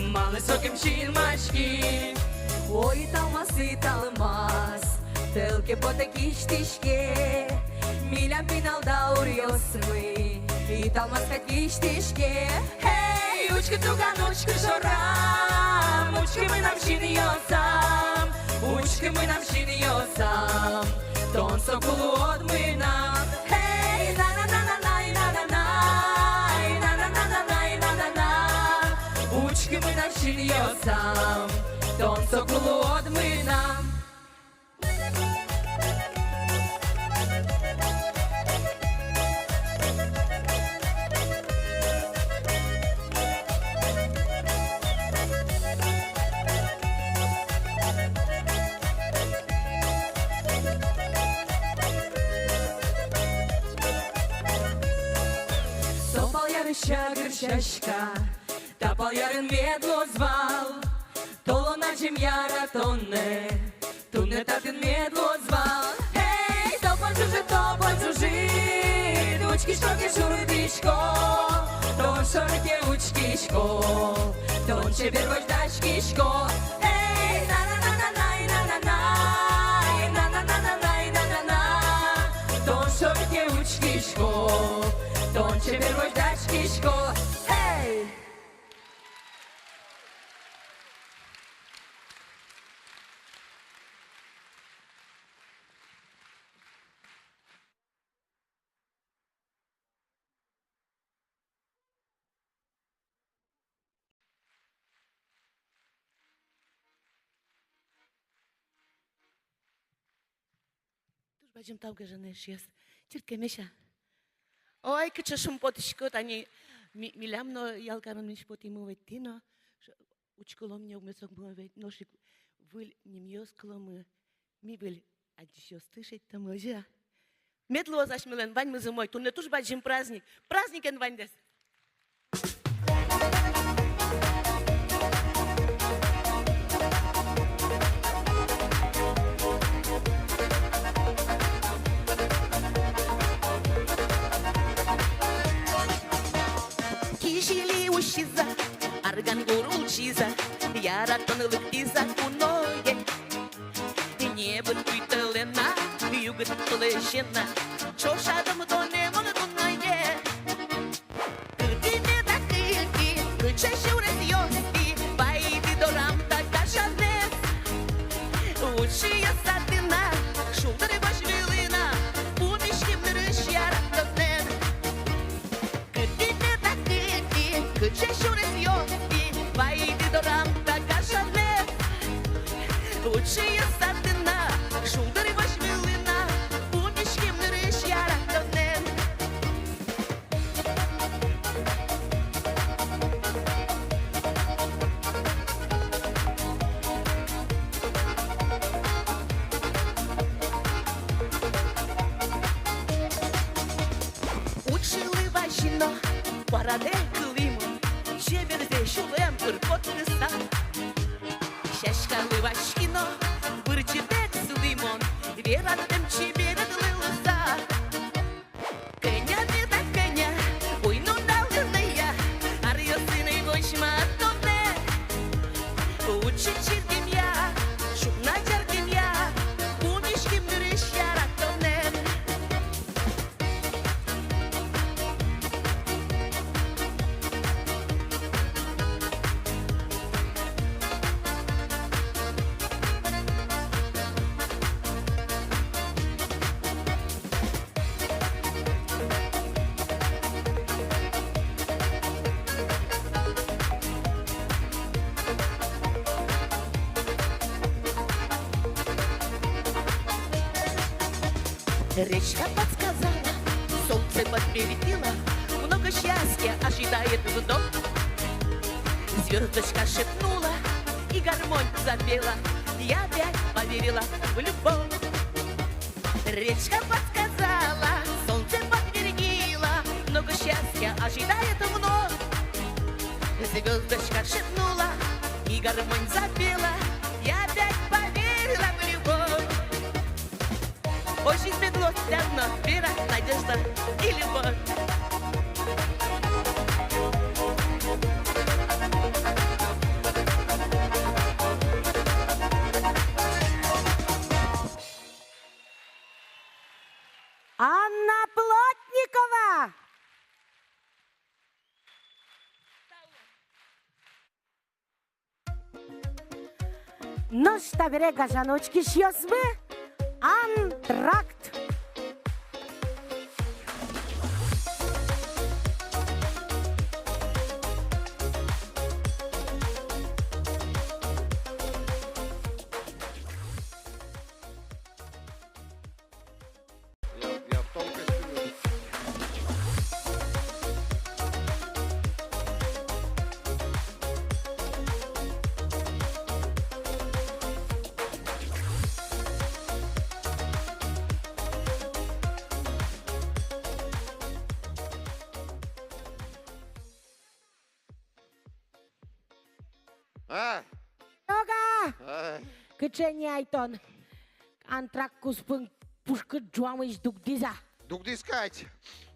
мали соким жіночки. Ой, талмаси, талмас, телки по такій штишке, мілям піналда урйосми, і талмас такій штишке. Хей, учки туганочки шорам, учки ми нам шиньосам, учки ми нам шиньосам, тон сокулу одминам. Хей, на-на-на-на-най, на-на-най, на-на-на-на-най, на-на-на, учки ми нам шиньосам, тон сокулу одминам. Топал ярыща грщачка, тапал ярын медло звал, толо на чем яра тунне татын медло звал. Эй, топал чужи, дучки шоки шурдичко, тон шорке учкишко, тон чебер вождачкишко. Эй, на-на-на-на-най, на-на-най, на-на-на-на-най, на-на-на, тон шорке учкишко, тон чебер вождачкишко. Эй! Bacım tavgajını yaşayız. Türkemeşa. Ой, кача шумпоточко, тани милямно ялкамын миш потимовет тино, учколом не умесок мовет, ношик выл немьёс кломы, ми был адищёс тышет там ложа. Медло зашмилен вань мы зимой, ту не туж бачим праздник, праздникен вань дес. Ущиза, арган гурулчиза, яратонлык иза куное. Небо туйталена, югыт плещена, чошадым тонемон тунае. Кырдине да кырди, кыча шурес йоси, байди дорам та кашадес. Учия сатина, шулдары баш вилина, умишки мырыш яратонен. Кырдине да кырди, кыча шурес йоси, байди дорам та кашадес. Учия сатина, шулдары баш вилина, умишки мырыш яратонен. Учили вашино, параде кылымы, чеберде шулем ырпотныса. Шашкалы вашкино, вырчебек сылымон, вераттым чеберет лылыса. Кэня беда кэня, ойну далыная, арьёсыны вошма тоне. Учи чирким я, шукна чарким я, умишким дырыш яратонен. Речка подсказала, солнце подсветило, много счастья ожидает в дом. Звездочка шепнула, и гармонь запела, я опять поверила в любовь. Речка подсказала, солнце подтвердило, много счастья ожидает вновь. Звездочка шепнула, и гармонь запела, я опять поверила в любовь. Очень светло, давно, вера, надежда и любовь. Ну, что, берега, жаночки, сейчас мы антракт. Я в том костюме. А? Тога! Ай. Кычени айтон. Антракт куспын пушка джуамыш дугдиза. Дух искать.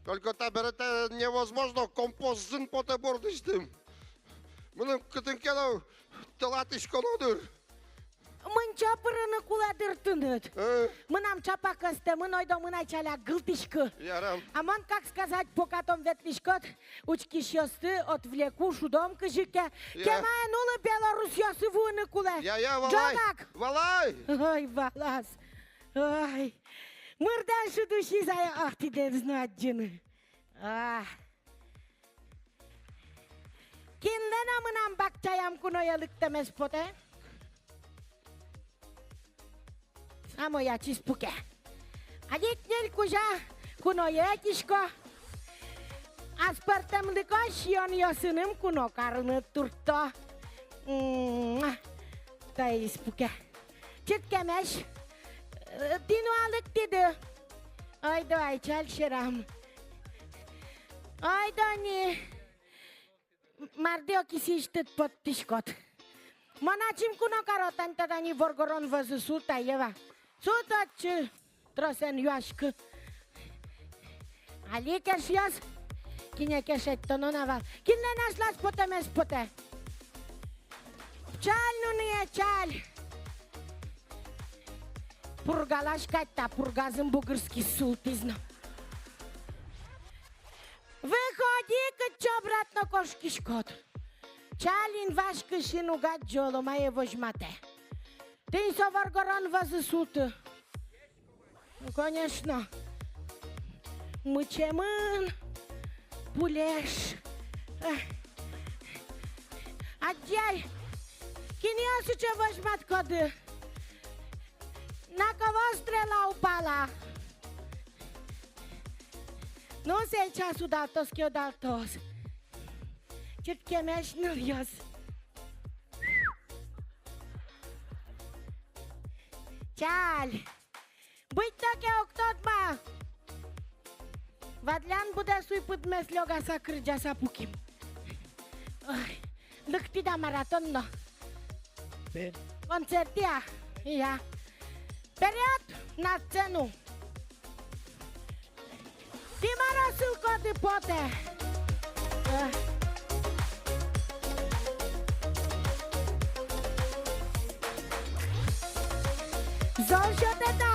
Только табер это невозможно. Компост зын поте бордыштым. Мыным кытынкено тылатыш конодыр. Мынча пырыны куладыр тынет. Мынам чапакасты, мынойдо мынайчаля гылтышкы. Ярам. Аман, как сказать, покатом ветлишкот, учки шёсты отвлеку шудом кыжыке. Кемая нулы Беларусь ёсы вуны куле. Я, валай. Джогак! Валай! Ой, валас. Ой. Мырдан шудуши зая, ах ты ден знать джины. Киндена мынам бакчаям куноялыктамес поте. Само я чиспуке. Адик нель кужа куноятишко. Аспартам лыко шион ёсыным куно карыны турто. Та испуке. Читкемеш. Динуалык диді. Айды айчал шырам. Айдани. Мардео кисиштыт поттишкот. Моначим куно каротан тадани воргорон вазы сута ева. Сутачы тросен юашкы. Али кешьяс. Кине кешет тононавал. Кине нашлас потемес поте. Чаль нуния чаль. Пургалаш катта, пургазым бугырский султизно. Выходи-ка обратно кошки шкот. Чалин ваш кышин угад джоло мае вожмате. Ты соваргоран вазысуты. Ну, конечно. Мычемын, пулеш. Адьяй, киньясыча вожмат коды. На кого стрела упала? Ну, сейчас удал тос, ки удал тос. Чертке меш нырьёс. Чаль, быть таке октотма. Вадлян буде суй подмес лёга сакрыджа сапуким. Лыкти да маратонно. Концертия, я. Вперед на сцену! Ти марасылко ты поте! Золшот это!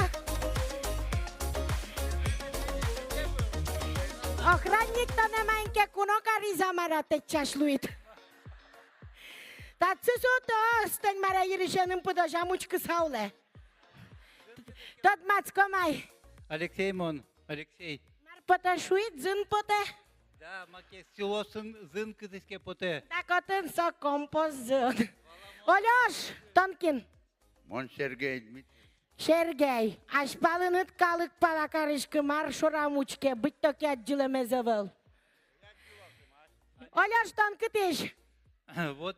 Охранник-то не маньке кунокари замарате чашлуит. Тацисото стань мара иришеным подожа мучка сауле. Тот мацко май. Алексей Мон, Алексей. Мар поташуит зын поте. Да, маке село зын кызыске поте. Так отын со композ зын. Олёш, Тонкин. Мон Сергей Дмитриевич. Сергей, аш палыныт калык палакарышкы мар шорамучке, быть токи отжилемезевел. Олёш, Тонкытыш. Вот.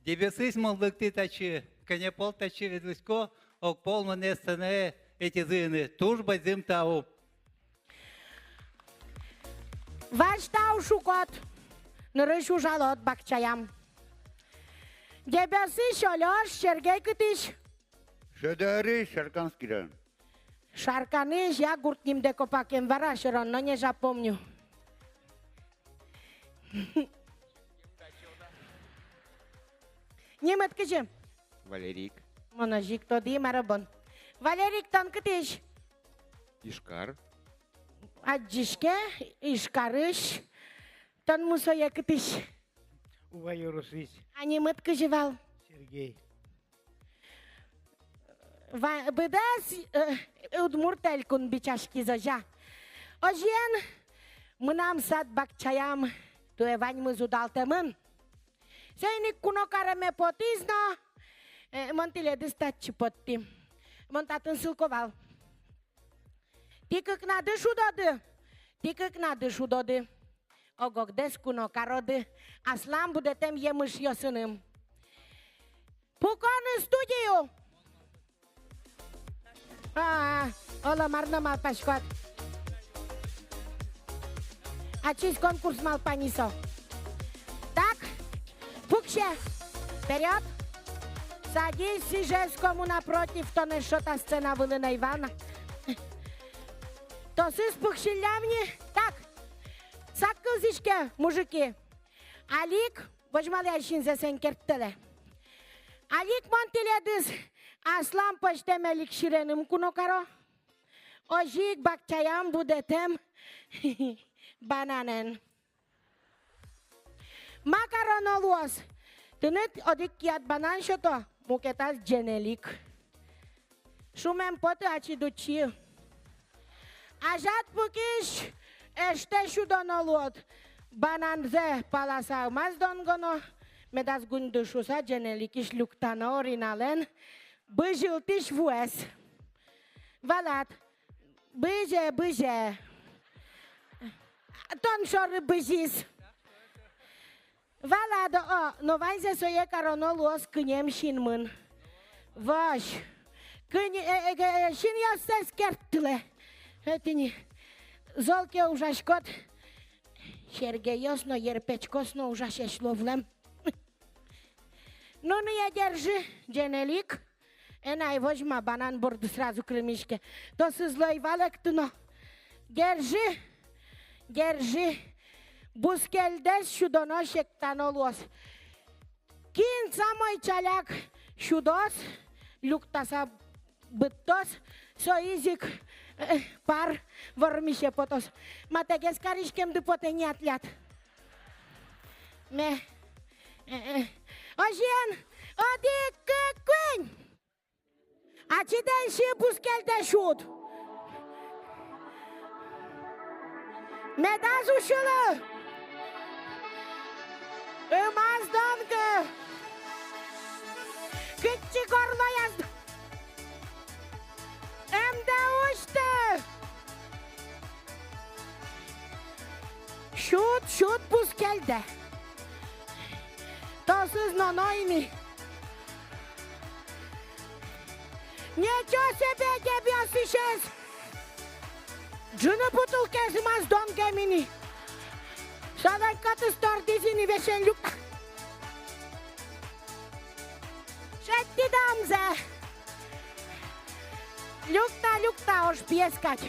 Дебесыс молдыкты тачы, конепол тачы ведлысько, ок пол мене стане эти зыны. Тужба зым тау. Ваш тау шукот, нырышу жалот бакчаям. Дебесыш, Олёш, Сергей Кытыш. Шедери Шарканский район. Шарканыш, я гуртним декопакем варашерон, но не запомню. Немет кыжым. Валерик. Моножик тоди марабон. Валерик Тонкытыш. Ишкар. Аджишке, Ишкарыш. Тон мусоя Кытыш. Увайорусыш. А немет кыжывал. Сергей. Бъдес удмуртел кун бичашки зажа. Ожен, мânam сад бакчаям, туе вань мызудалте мân. Сойник куно care me potizno, mântile de stat ce potim. Mântat în Sâlcoval. Ticăc n-a dășudodă, ticăc n-a dășudodă. O gogdesc cuno carodă, aslam budetem iemâș iosânâm. Pucon în studiu! Ola marnă mal pașcoat. Acest concurs mal paniso. Так, пукше, вперед! Садись и жест кому напротив, то не шота сцена Вылына Ивана. То сы спухшилямни. Так, сак кылзишке, мужики. Алик, божмалящин за сенкерттеле. Алик монтиледыз, aslan păștemelik șirenim cu nocaro. Ojic bacceaiam budetem bananen. Macaronoluos. Tânăt odic chiat banan șoto. Muchetas genelic. Șumem poate aciduci. Ajat puchiș ește șudonoluot. Banan ze palasa mas dongono. Medas gundușusa genelikiș luctana orinalen. Băjiltiș vues. Valat. Băje. Tonșor băjis. Valado, no vai să soie caronoluos cânem și în mân. Vaș. Și eu să schertule. Tini. Zolke užaškot. Šergejos no jerpečkos no užašeš lovlem. Nu je держи, genelic. Enai vojma banan bordu srazu krmiške. To se zloj valek tuno. Держи. Buskeldes șudonoșec tanoluos. Kin samoi cealeac șudos, lucta sa bătos, so izic par vormișe potos. Mateges carișchem după teniatliat. Ojen, odic căcâni! Aciden și buskelte șud. Medaz ușulă! Îmas, domncă! Cât ce gorloiaz! Îmi dă uște! Șut, puschelde! Tosız nonoini! Nicio se vede biosișez! Джуна бутылка зимас дом гамини. Шадан каты стардизини вешен люк. Шетти дамзе. Люкта ош пиескать.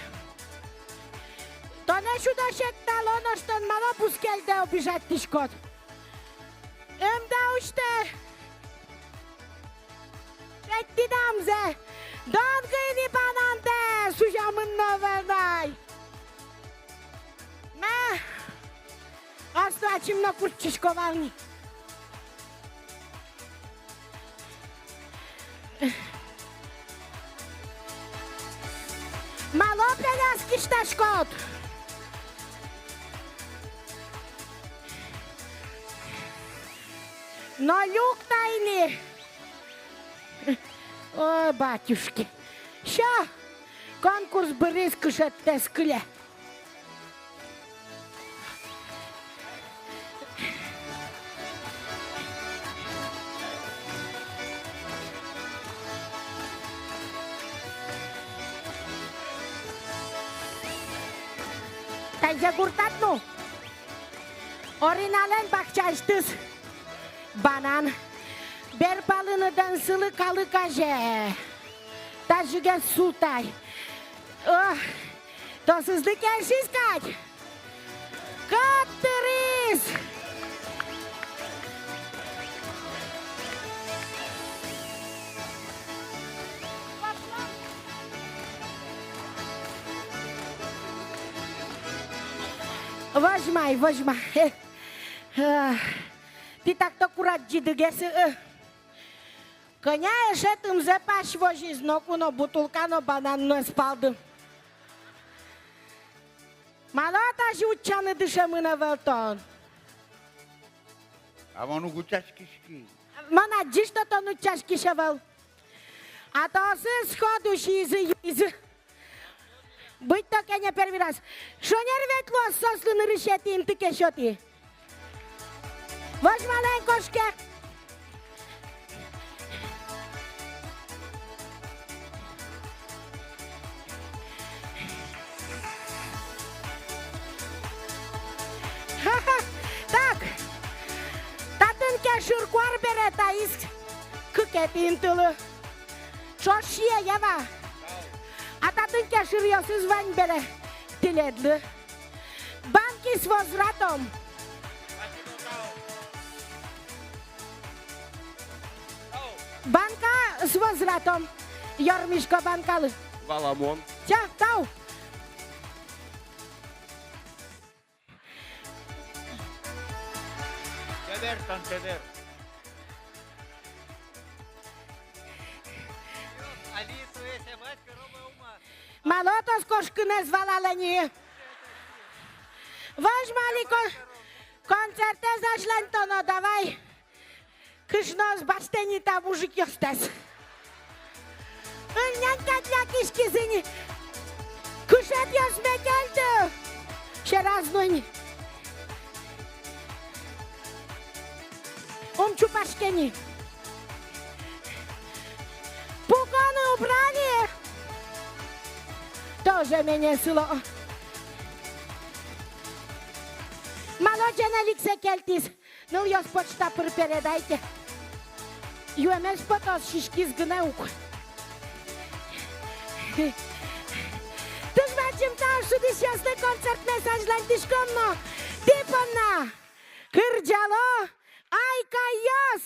То не шуда шетта лоно, что мало пускельде обижать тишкот. Да уште. Шетти дамзе. Дон гыни бананте. Sujamın novenay. Ostracim na kurčiškovalni. Malo peleski štaškot. No ljuktajni. Ой, батюшки. Що? Конкурс бырыск шеттескіле. Тайза гуртатну. Оринalen bakçaştız. Banan. Berbalını dansılı kalı kaje. Taşıge sultay. To se zdyke šiskać! Kateris! Возьмай. Ти так то курат джидыгесі. Коня ешетым запаш вожи знокуно бутулкано бананно спалды. Малата жутчаны дышамына валтон. А воно гучачки. Мана джишто тону чашки шавал. А то сы сходу шизы. Быть то не первый раз. Шо не рвет лос сослы решети им ты кешоти. Вож маленькошке. Так. Татынке шуркуар бере таис. Кыкети интылы. Чошие ява. А татынке шырьёсы звань бере. Тиледлы. Банки с возвратом. Банка с возвратом. Йормишко банкалы. Галамон. Все, тау. Тедер. Алису, если батька роба ума. Малото с кошкине звалалени. Вож мали концерте зашлен тоно, давай. Кышно с баштени та мужик ёстес. Нянька для кишки зыни. Кушать ёсме келді. Ще раз нойни. Чупашкени. Пуканы убрали. Тоже меня сыло. Молодежь Алексей Кельтис. Ну, я почта передайте. ЮМС потом шишки с гнаук. Ты ж бачим там, что ты сейчас на концерт месяц лентишком, но ты помна. Кырджало. Айка яс!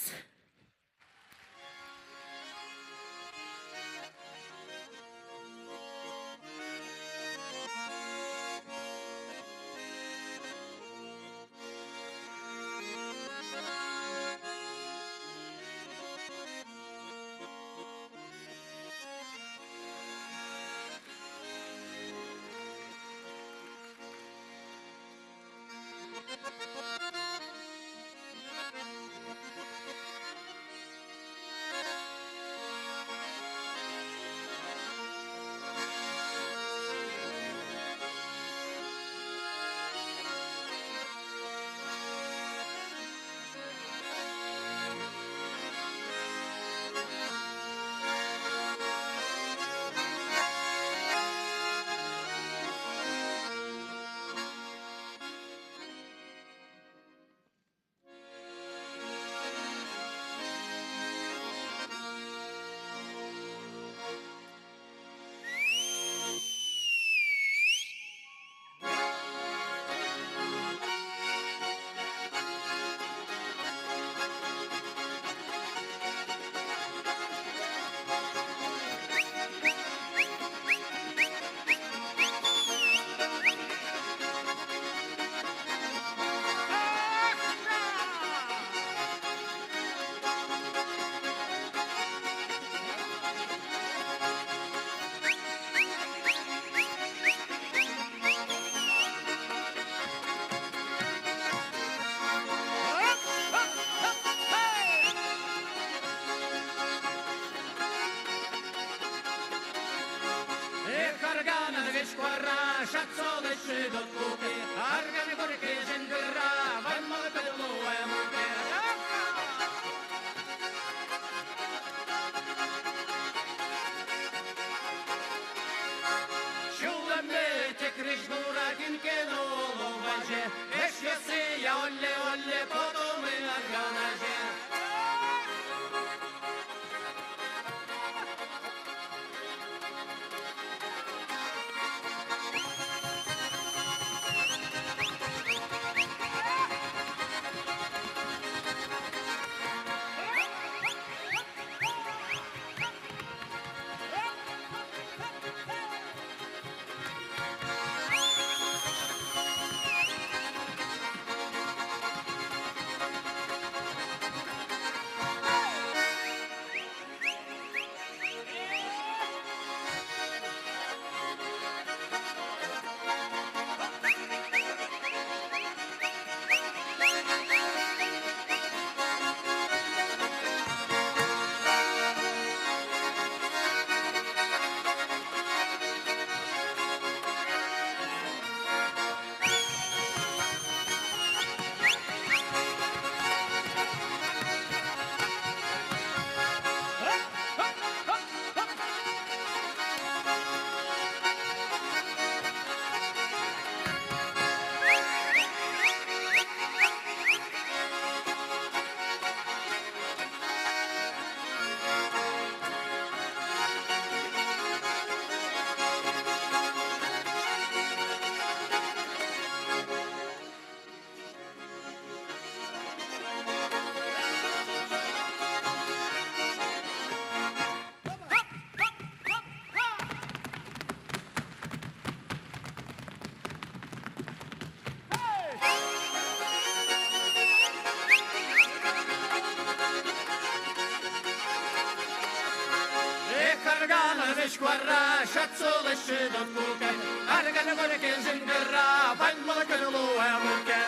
Ана вишквара, шацули щидот куке, аргана горяки зингера, вань молоканулу емуке.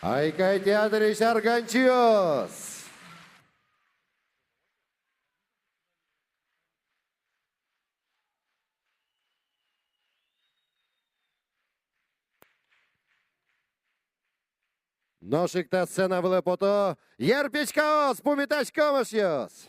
Айкай театры Шарганчиос. Ношикта сцена вилепото. Єрпічкаос, пумітачкомашйос.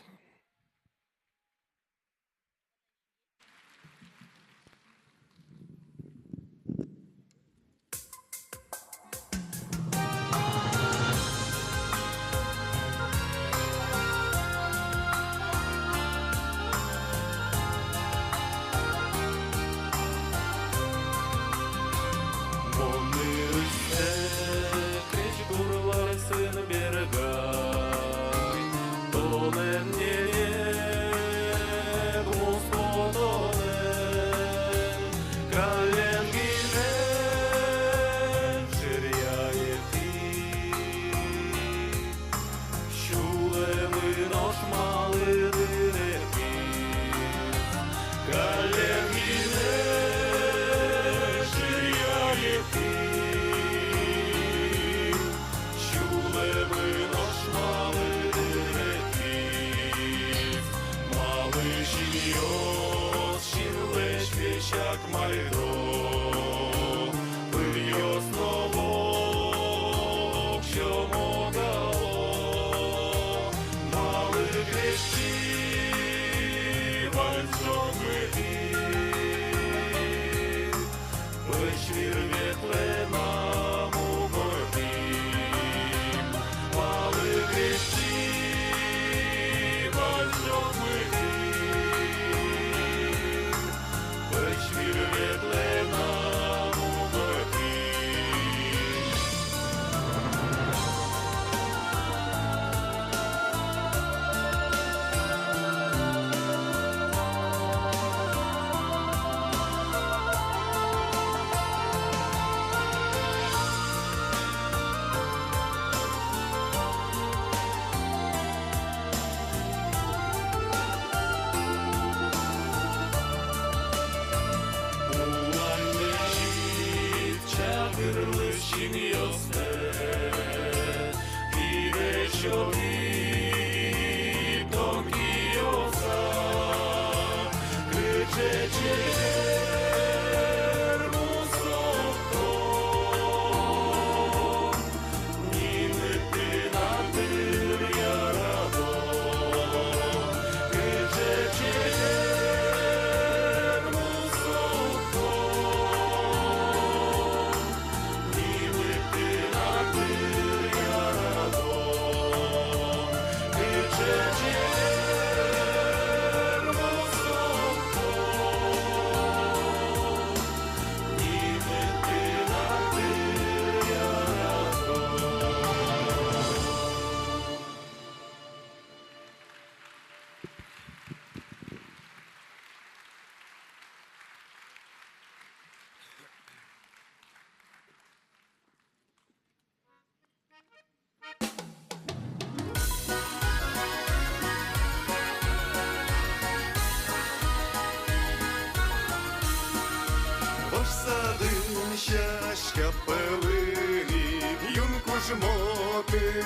Щастя пилині, юнку жмоти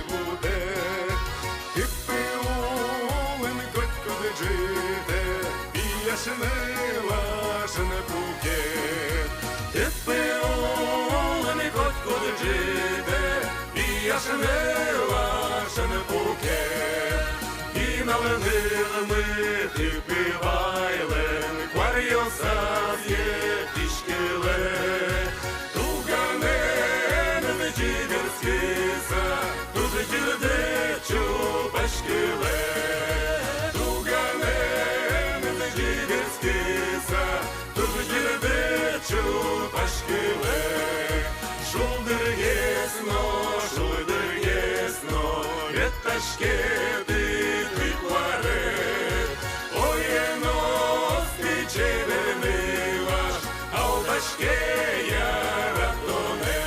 буде, і пилин котку лежите, біля шинила не пуке. І пилин котку лежите, біля шинила не пуке. І наленилами ти пивайлен, кварйоса є тішкіле. Башкиле, туганен дегирскиса, тугидечу башкиле. Шулдыр есно, веташкеты тыкваре. Ой, носки чеверны, Аллашкея ратоне,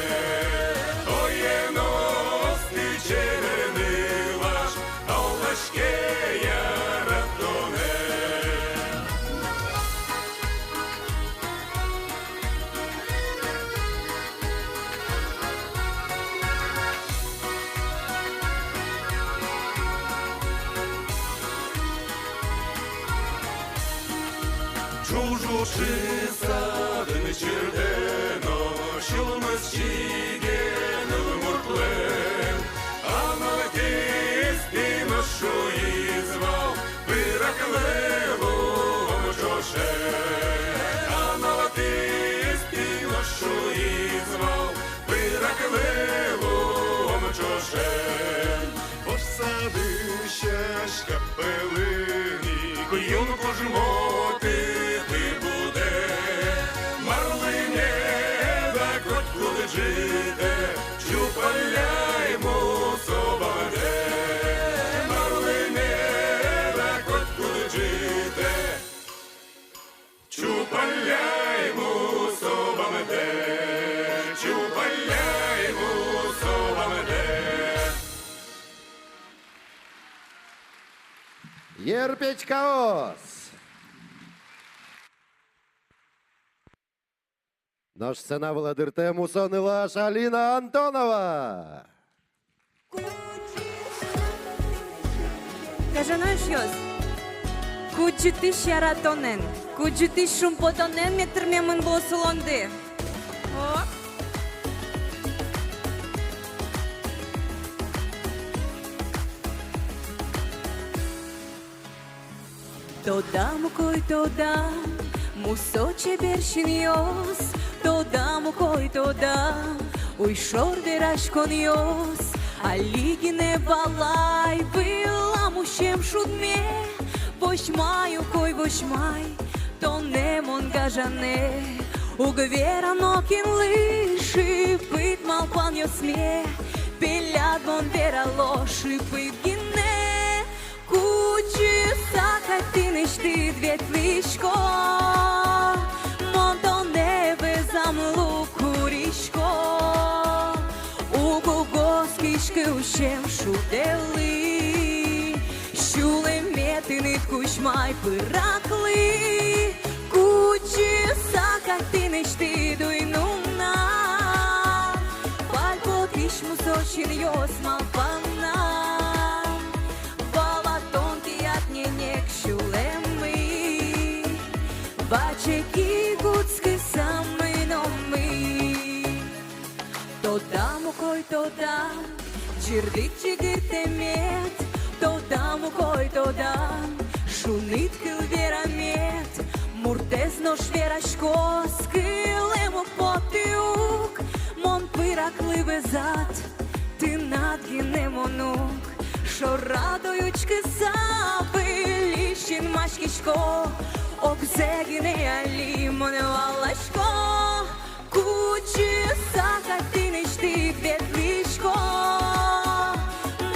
ой, ности чернилаш, Аллашкея ратоне. Чужу чисадын чердено, шылмыз чиген муртлен, Анал тестино шуизвал, пыраклеву омчоше. Анал тестино шуизвал, пыраклеву омчоше. Посадища капелини, юнку жмоти ти буде, марлине да котку лежите, чупаляймо собаде. Марлине да котку лежите, чупаляймо собаде, чупаляймо собаде. Єрпічкаос! Наш сцена Володир Мусонилаш Аліна Антонова. Кажанош йос. Куджити шаратонен. Куджити шумпотонен метрмемын болсулонды. О! Тодам кой тодам, мусоче бершин йос, тодам кой тодам, уй шордераш кон йос, алигине балай, виламушем шудме, вошмаю кой вошмай, то не монгажане, угвера нокин лиши, пит малпан йосме, пелят вон вера лоши, пит гине, кучи сакатиниш ти дветлишко, монто небе замлу куришко, угу госкишки ушем шудели, шуле метинит кушмай пыракли, кучи сакатиниш ти дуйнумна, пальпотиш мусочин йос малпанна, Бачеки гудски сами номи, то даму кой то дам, чирдик чигирте мет, то даму кой то дам, шунит килвера мет, муртезно шверашко, скилемо потиук, мон пиракли безат, ти надгине монук, шо радоючки сапи, ліщин машкішко, обзегіне алімоне валашко, кучі сакатиниш ти квітлішко,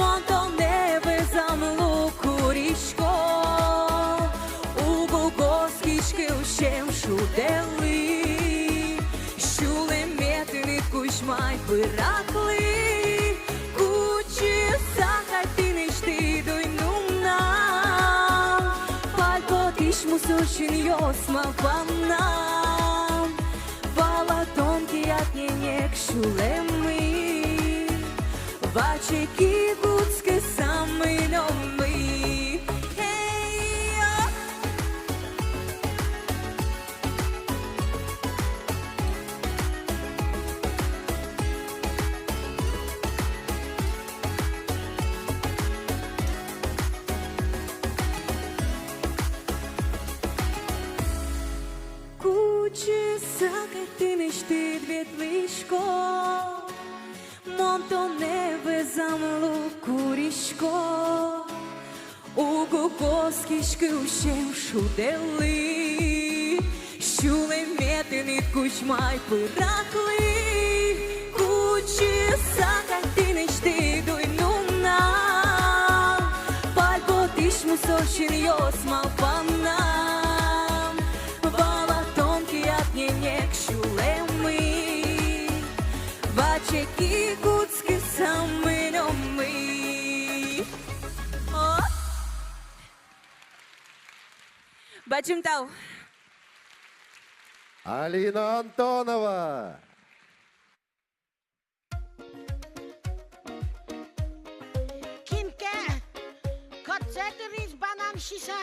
монто небе замлу курішко, угу госкішки ушем шудели, шуле метинит кушмай пиракли, кучі сакатиниш ти дуйнумна, Мусочин йосма панна, балатонки атненек шулеми, бачеки гудски сами номи. Кучи сакатиниш ти дветлишко, монто небе замлу куришко, угу госкишки ушем шудели, шуле метинит кушмай пыракли, кучи сакатиниш ти дуйнумна, пальпотиш мусочин йос малпанна, Ненек шуле bacım tau. Alina Antonova. Kimke, koceteris banam șisa.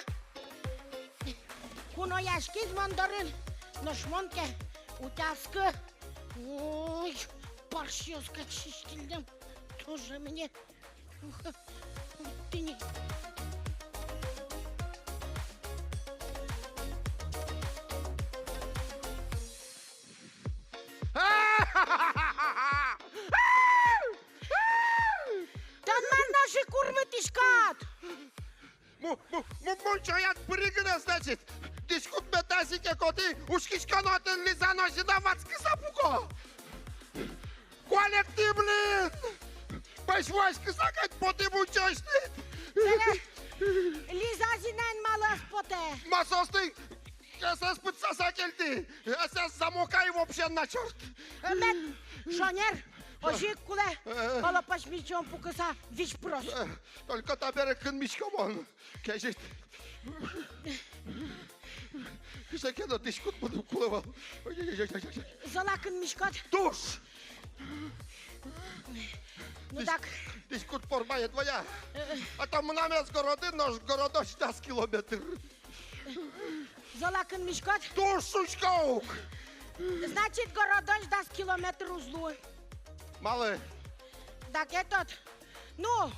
Cunoiaschiți mandorân, noșmonke, uitească. Ой, паршиос, как шишкильдем. Тоже мне. Ты не... Тон наши курмы тишкат. Мунчоят прыгна, значит. Дискут метасике коты, ушкишканотен лизаноси давацки сапуко. Коллектив, блин! Пошвашка сакать поты мунчошнит. Лиза зинен малас поте. Масосты, я спыца сакельты. Я замокай вообще на черт. Мет, шонер, ожик куле, олопаш мичон пукаса, вич прос. Только табере кын мишкомон. Кежит. Шакено дискут буду кулевал. Залакын мишкот. Душ! Ну так. Дискут пормає твоя. А там намість городи наш городоч 10 кілометр. Залакын мишкот. Душ, сучкаук! Значит, городоч 10 километр узлу. Мале. Так этот, ну,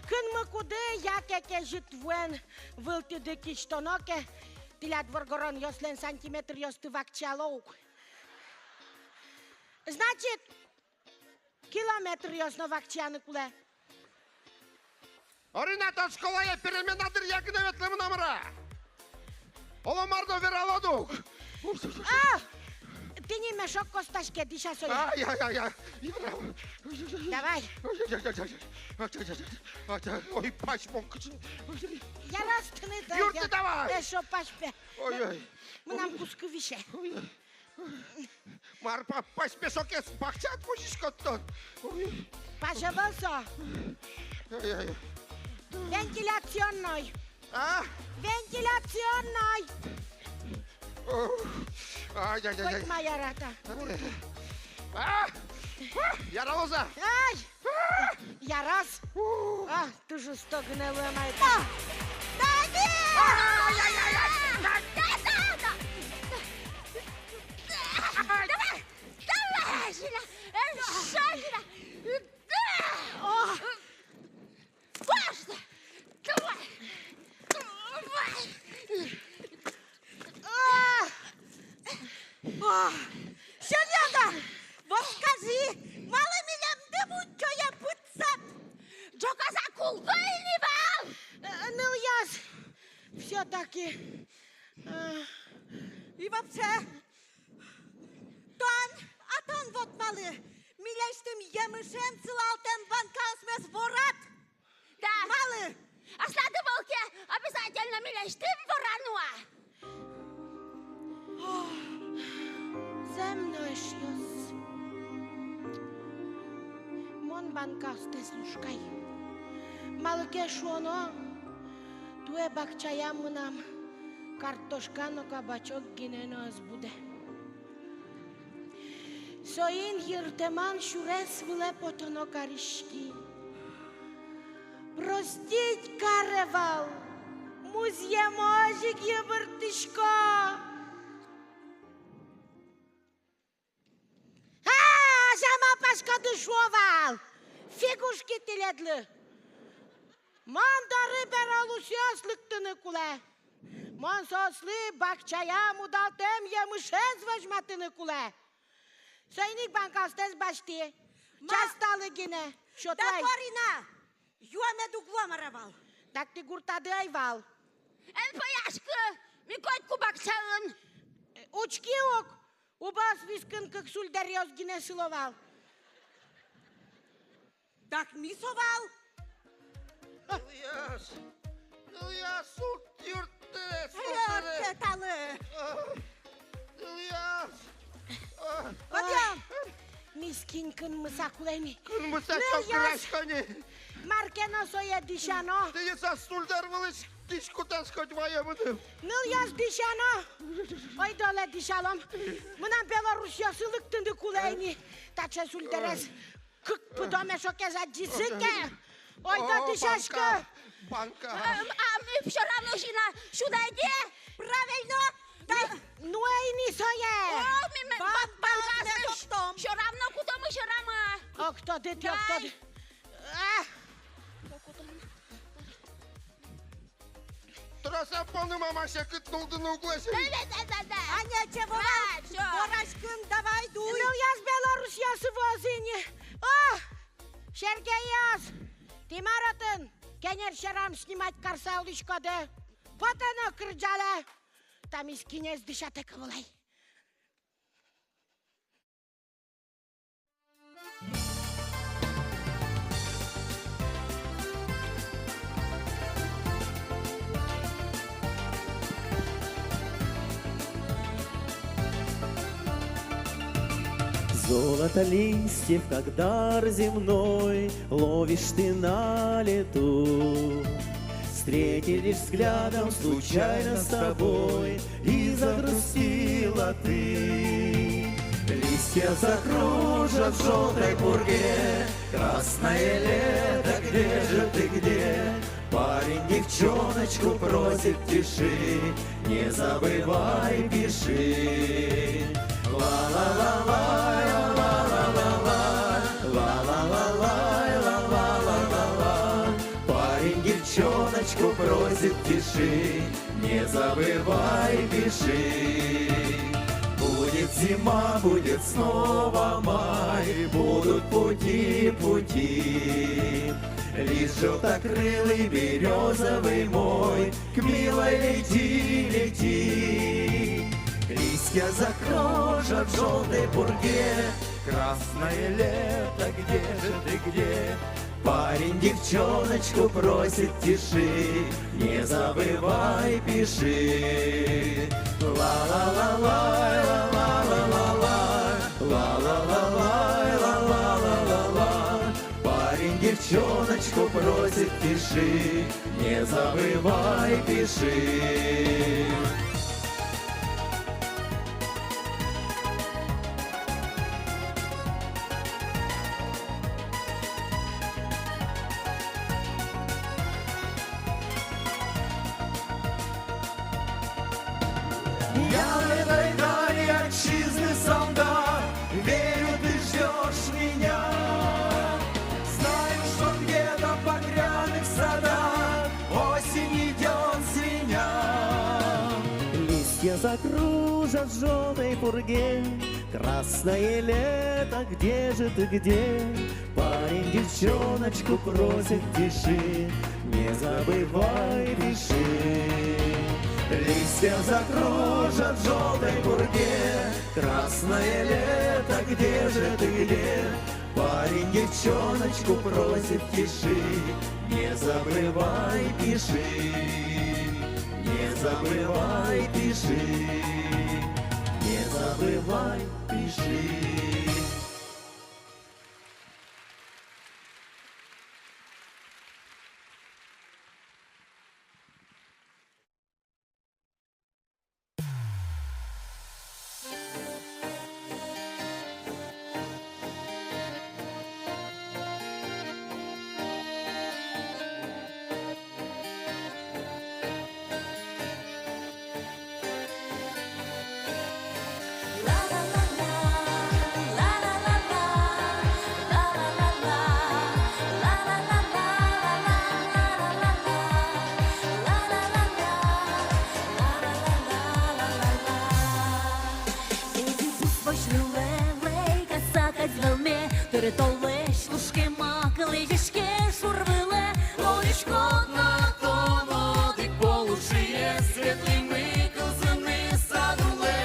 când mă cude ia che jitven vâlte de chistonoke, tilat vorgoron joslen santimetr jost vakcialouk. Значит, километр jost vakcianı kule. Оринатор школая переменадыр якыневетлем намыра. Оламардо вераладук. А! Ты не мешок косташке, диша соли. Ай-яй-яй. Давай. Ой, пачмонк. Я растны, да. Юрты, давай. Я шо пашпе. Ой-ой. Мы нам куску више. Марпа, пашпешоке спахчат мужишкоттон. Пожалуйста. Ай-яй. Вентиляционной. А? Вентиляционной. Ай-яй-яй. Хоть моя рата. Яралоза. Ай! Я раз. А, ты жестокая моя. Da, нет! Давай, Жена! Жена! Важно! Давай! Щенята, вот скажи, мало меня дыму, что я пыцат? Джока за кулгойнивал! Ну, я все-таки... И вообще, тон вот малы, милейштым емышем целалтем банкаусмес ворат. Да. Малы. А сладывалки обязательно милейштым ворануа. Земной шьёс. Мон банкаусте слушкай. Малыке шуоно, туе бакчая мынам, картошкано кабачок гинено азбуде. Соин йыртеман шурес выле потоно каришки. Простить каревал, музье можик ебыртышко. Жама пашка дышовал, фигушки теледлы. Мандары бералусяслыктыны куле. Ман сосли бакчая мудалтем емышез вожматыны куле. Сойник банкастез башти, часталы гине, Да, Корина, юаме дугломаравал. Так ты гуртады айвал. Эн пояшкы, микотку бакчаын. Учки ок, убас вискын как сульдарёс гине силовал. Так мисовал. Ильяс, юрте, Ёрте талы. Ильяс. Пойдем. Мискинкын мысакулеми. Кын мыса çok güleşkani. Маркено соя дишано. Ты за стульдар вылыш, discuteți voie, mână. Nu-l iați dișana. Oi, dole dișalom. Mâna în Belarusia să lăctând cu leni. Dar ce sulteres. Cât pe doamne șocheza gisike. Oi, da dișașcă. Банка. Все равно жена, сюда иди. Правильно? Nu ai nisoie. Все равно, куда мы все равно. O, kto ty, kto ty. Trebuie să pun mama așa cât nu din uglăși. Да. Аня, чего? Борашкин, давай, дуй. Nu iați Belarusia să vă zine. Oh, Сергеяс, Тимаратын, кенер шарам снимать карсаулышко да. Вот оно, крыджале. Там из кинес дышат и ковылай. Золото листьев, как дар земной, ловишь ты на лету. Встретились взглядом случайно с тобой, и загрустила ты. Листья закружат в желтой пурге, красное лето, где же ты, где? Парень девчоночку просит, тиши, не забывай, пиши. Парень девчоночку просит, пиши, не забывай, пиши. Будет зима, будет снова май, будут пути. Лишь желтокрылый березовый мой, к милой лети. Листья закружат в желтой пурге, красное лето, где же ты, где? Парень девчоночку просит, тиши, не забывай, пиши. Парень девчоночку просит, пиши, не забывай, пиши. Я в этой дали отчизны солдат, верю, ты ждешь меня. Знаю, что где-то в багряных садах осень идет звеня. Листья закружат в желтой пурге, красное лето, где же ты, где? Парень девчоночку просит, тиши, не забывай, пиши. Листья закружат в желтой пурге, красное лето, где же ты, где? Парень девчоночку просит, тиши, не забывай, пиши, не забывай, пиши, не забывай, пиши. Толеш, лужки макали, дішки шурвили, ловічко на то води полушиє, світлими козини садуле.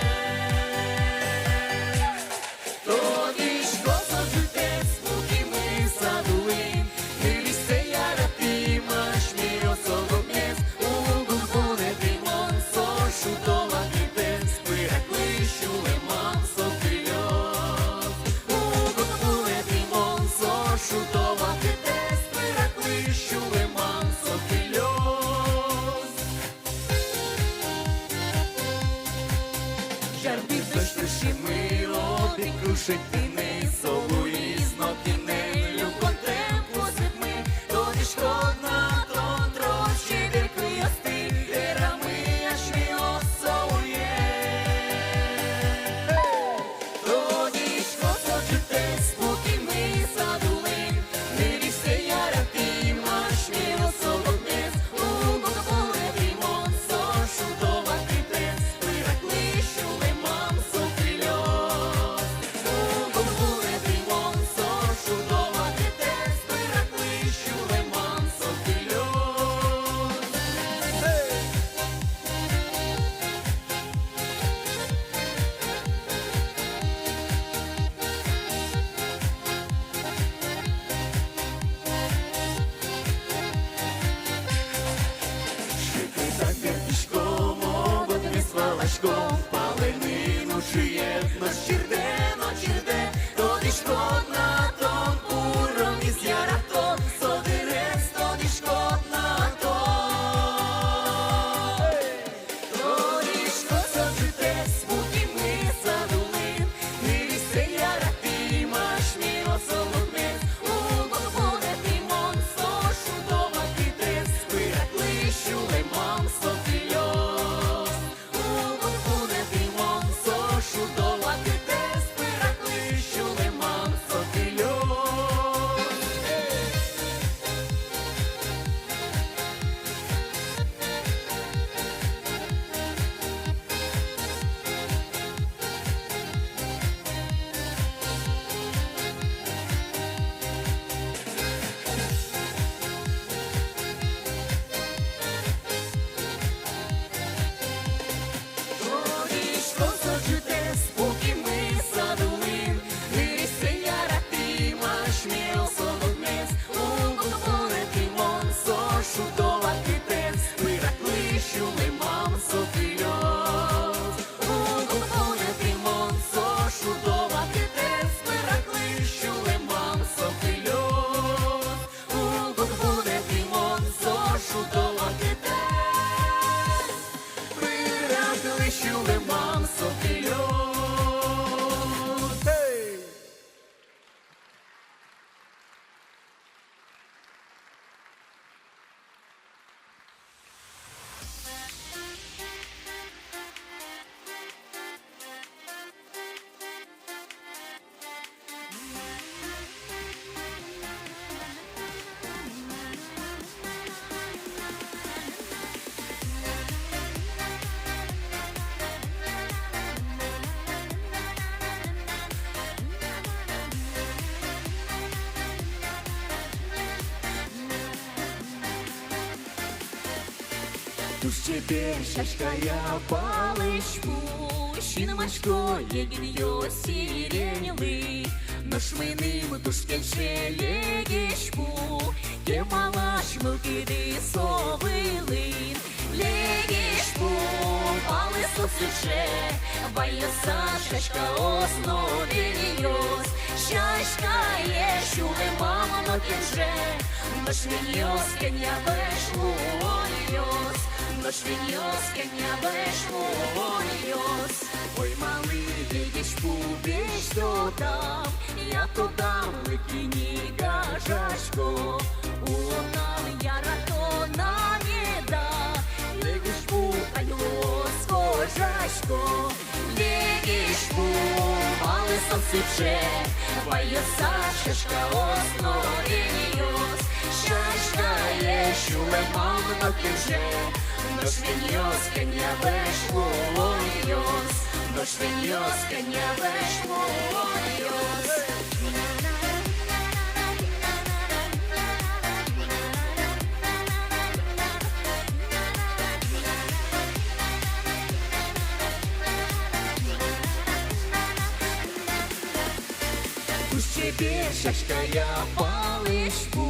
Тодішко сожите, спокійми садули, дивіться ярати, маш мій осолобнес, у лугу звоне димон, сошу дома кипен, спиракли, щуле мам, сокрильот. Шутова ките. Щарбі дощ ми оди крушитини, солу і знокіне, люконтем посипми, тоді шкодна, тон трошки дирки ясти, ерами аж мі осоує. Тоді шкодно жите, спокій ми задулим, не вівся яра ти, маш мі осолоднес, у Богополе дрімон, сошу дома критес, виракли, щуле мам софільос. У Богополе дрімон, сошу дома критес, виракли, щуле мам софільос. Запертишком, ободри с валашком, паленину чує, нож черде, тоді шкодна тон, пуром із яратон, содирес, тоді шкодна тон. Тоді шкодно жите, спокій ми задулим, не вівся ярати, маш мі осолоднес, у Богополе дрімон, сошу дома критес, виракли, щуле мам софільос. У Богополе дрімон, сошу дома критес, виракли, щуле мам софільос. Тоді шкодно жите, спокій ми задулим, не вівся ярати, маш мі осолоднес, у Богополе дрімон, сошу дома критес, виракли, щуле мам софільос. У Богополе дрімон, сошу дома критес, виракли, щуле мам софільос. У Богополе дрімон, сошу дома критес, виракли, щуле мам софільос. Туж тебе шашкая паличку, щіномачко, єгін йо сиреневий, нож миним тушкен шелегешпу, ке малаш милкиди совилин, легешпу, але сосише, баяса шашка основелиос, шашка є, щуле мама нокенже, нож віньос, кеня вешлу оліос, нож віньос, кеня вешлу оліос. Ой, малий, видиш, побіж то там, я то дам, викині гажашко, нам яра то на неда, легиш пуканьо схожашко, легиш але сонце баяса шашка основелиос, шашка є, щуле мам нокенже, нож віньос, кеня вешлу оліос, нож віньос, кеня вешлу оліос. Тебе шашкая паличку,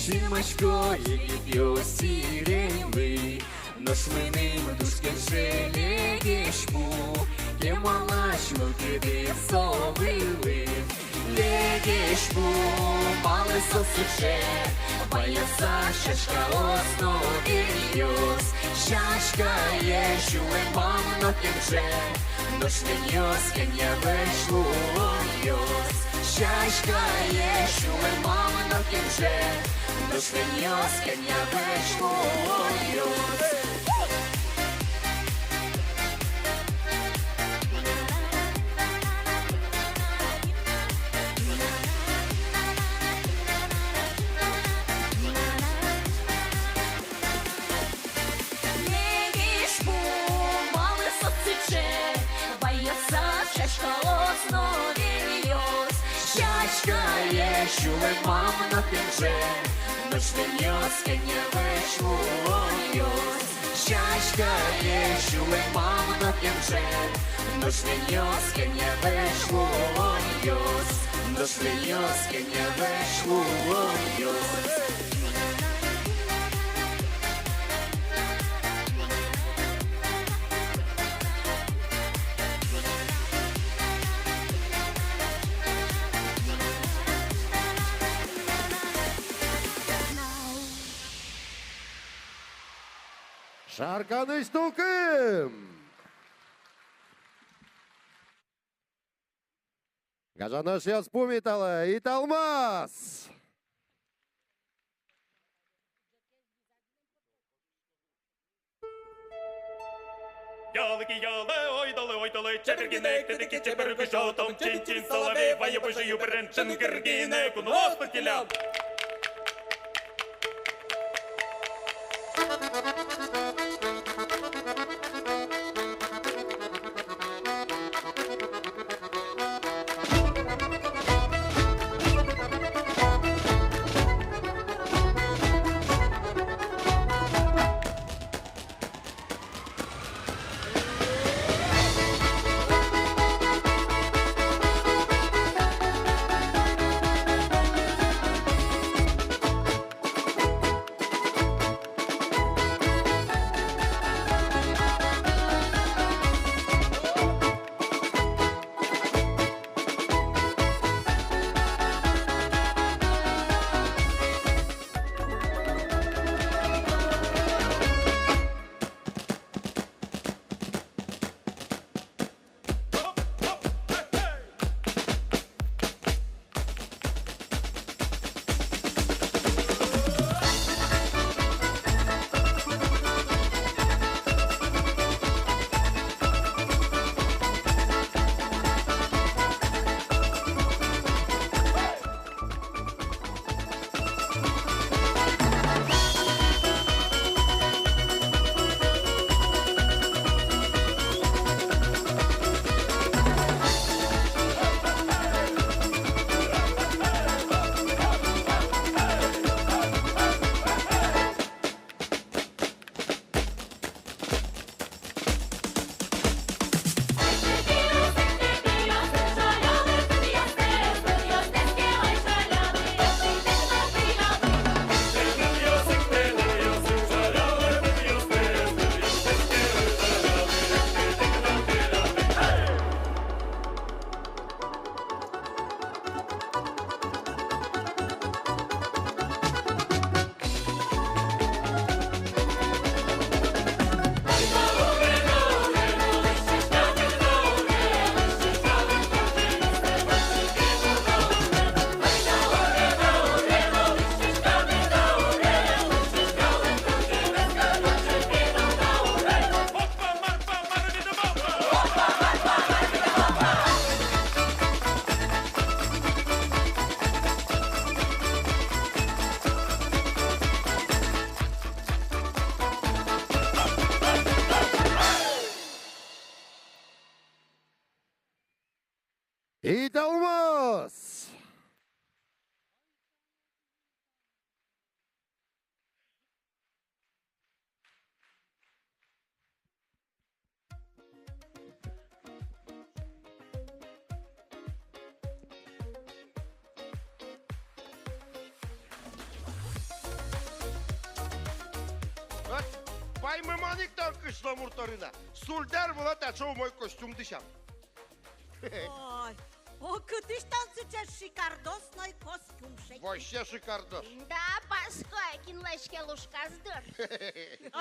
щімачко, єгід йо сиреневий, нож миним тушкен шелегешпу, ке малаш милкиди совили, легешпу, мали сосише, баяса шашка основелиос, шашка є, щуле мам нокенже, nu-și venios, că ne veșluios. Șașca ieșule, mamă, nu chemșe, nu-și venios, că ne veșluios. Ieșule, mamă, nu plânge, nu-și venios, că ne veșluios. Șașca, ieșule, mamă, nu plânge, nu-și venios, că ne veșluios. Nu-și venios, că ne veșluios. Шарканы штукым! Гажаны сейчас пумитала и талмас! Ялыки ялы, ойдалы, чепергине, кытыки чепергы шотом, чин-чин соловей, воебыши юбрен, шингиргине, кунос пыркелял. И талмас! Поймы маниктан кышла муртарына. Сульдар была тачу мой костюм дышам. Ой, о, cât ești tanțuțea și cardos noi costiumșei. Вообще шикардос. Да, паской, кинлешке лушказдыр.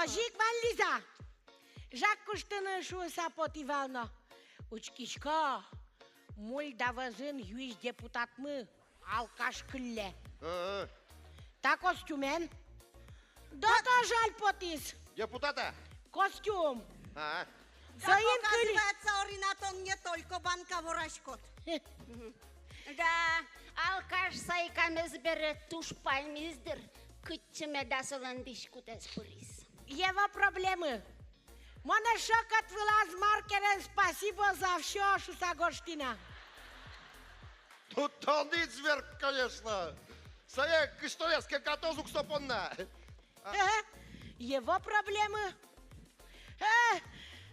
Ожик, Ван Лиза! Жак куштыны шу сапотивално. Uçkișca, Moldavazın 100 deputat mı? Alkaşkılle. Ta costumen? Da jal potis. Депутата? Костюм. А, Как оказывается, Оринатон не только банка ворашкот. Да, алкаш сайкамыз бері туш паймиздір. Күтчіме дасылын дишкутес пурис. Ева проблемы. Мана шокат вылаз маркерен спасибо за все, что сагоштина. ну тонный зверь, конечно. Сая, что я, скакатозук стопонна. Его проблемы.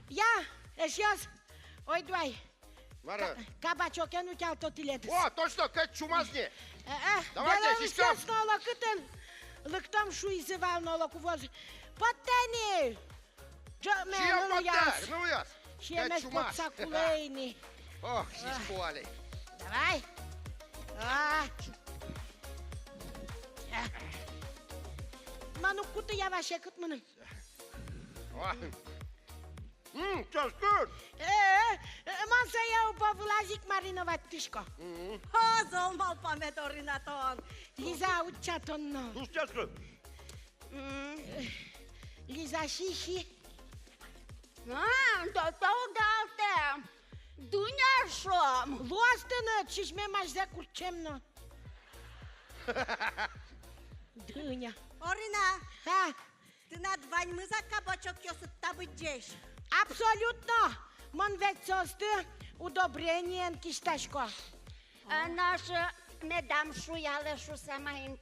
Я, сейчас, ой, давай. Мара. Кабачок, ну тял тот лет. О, точно, как чумазни. Давайте, Давайте, сиськам. сейчас снова кытын. Лыктам шуизывал на локувоз. Потени. Чем Ну поддай? Ну яс. Чем Как чумаз. подсакулейни. Ох, сиськуали. Давай. Ману куты я ваше кытмыным. Just good. Манса я повылазик мариновать тышко. Золмал памет Оринатон. Лиза учатонно. Ну, just good. Лиза шиши. Далте. Дуняшом. Лостыны, чишме мажзе курчемно. Дыня. Орина, ты над ваньмы за кабачок ёсыт табыджеш. Абсолютно. Мон ведь состы удобрение кисташко. Наш медам шуяле шу самаим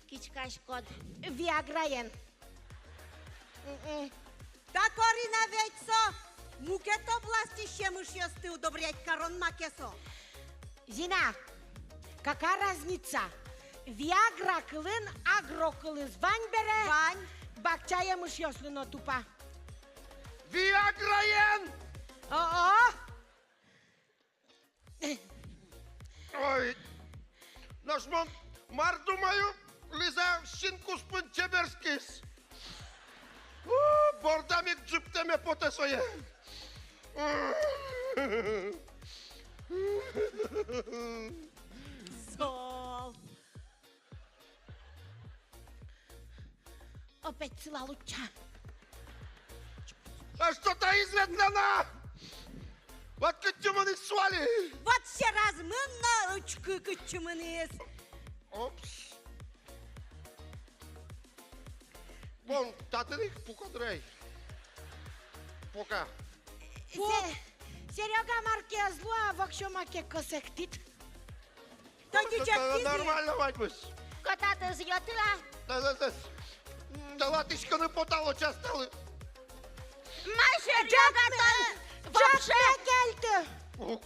кичкашкот. Виаграен. Так, Орина, ведь со. Мукет области щемыш ёсты удобрять корон макесо. Зина, какая разница? Виагра кылын, агро кылын звань бере. Вань. Бакчая мыш ёслыно тупа. Виаграен! Ой, наш мон, мар думаю, Лиза щинку спын чеберскис. Бордамик джиптеме потесоє. Зол. Опять цела луча. А что-то изведено! Вот кычымын свали! Вот все размынна ручку кычымыныз. Опс. Вон, татырик пукадрей. Пока. Серега марке зло, вообще маке косектит. Нормально, Вадьмыс. Кота ты зьотила? Да латышканы потало часталы. Маша, Джагата! Вообще! Гельты! Ок.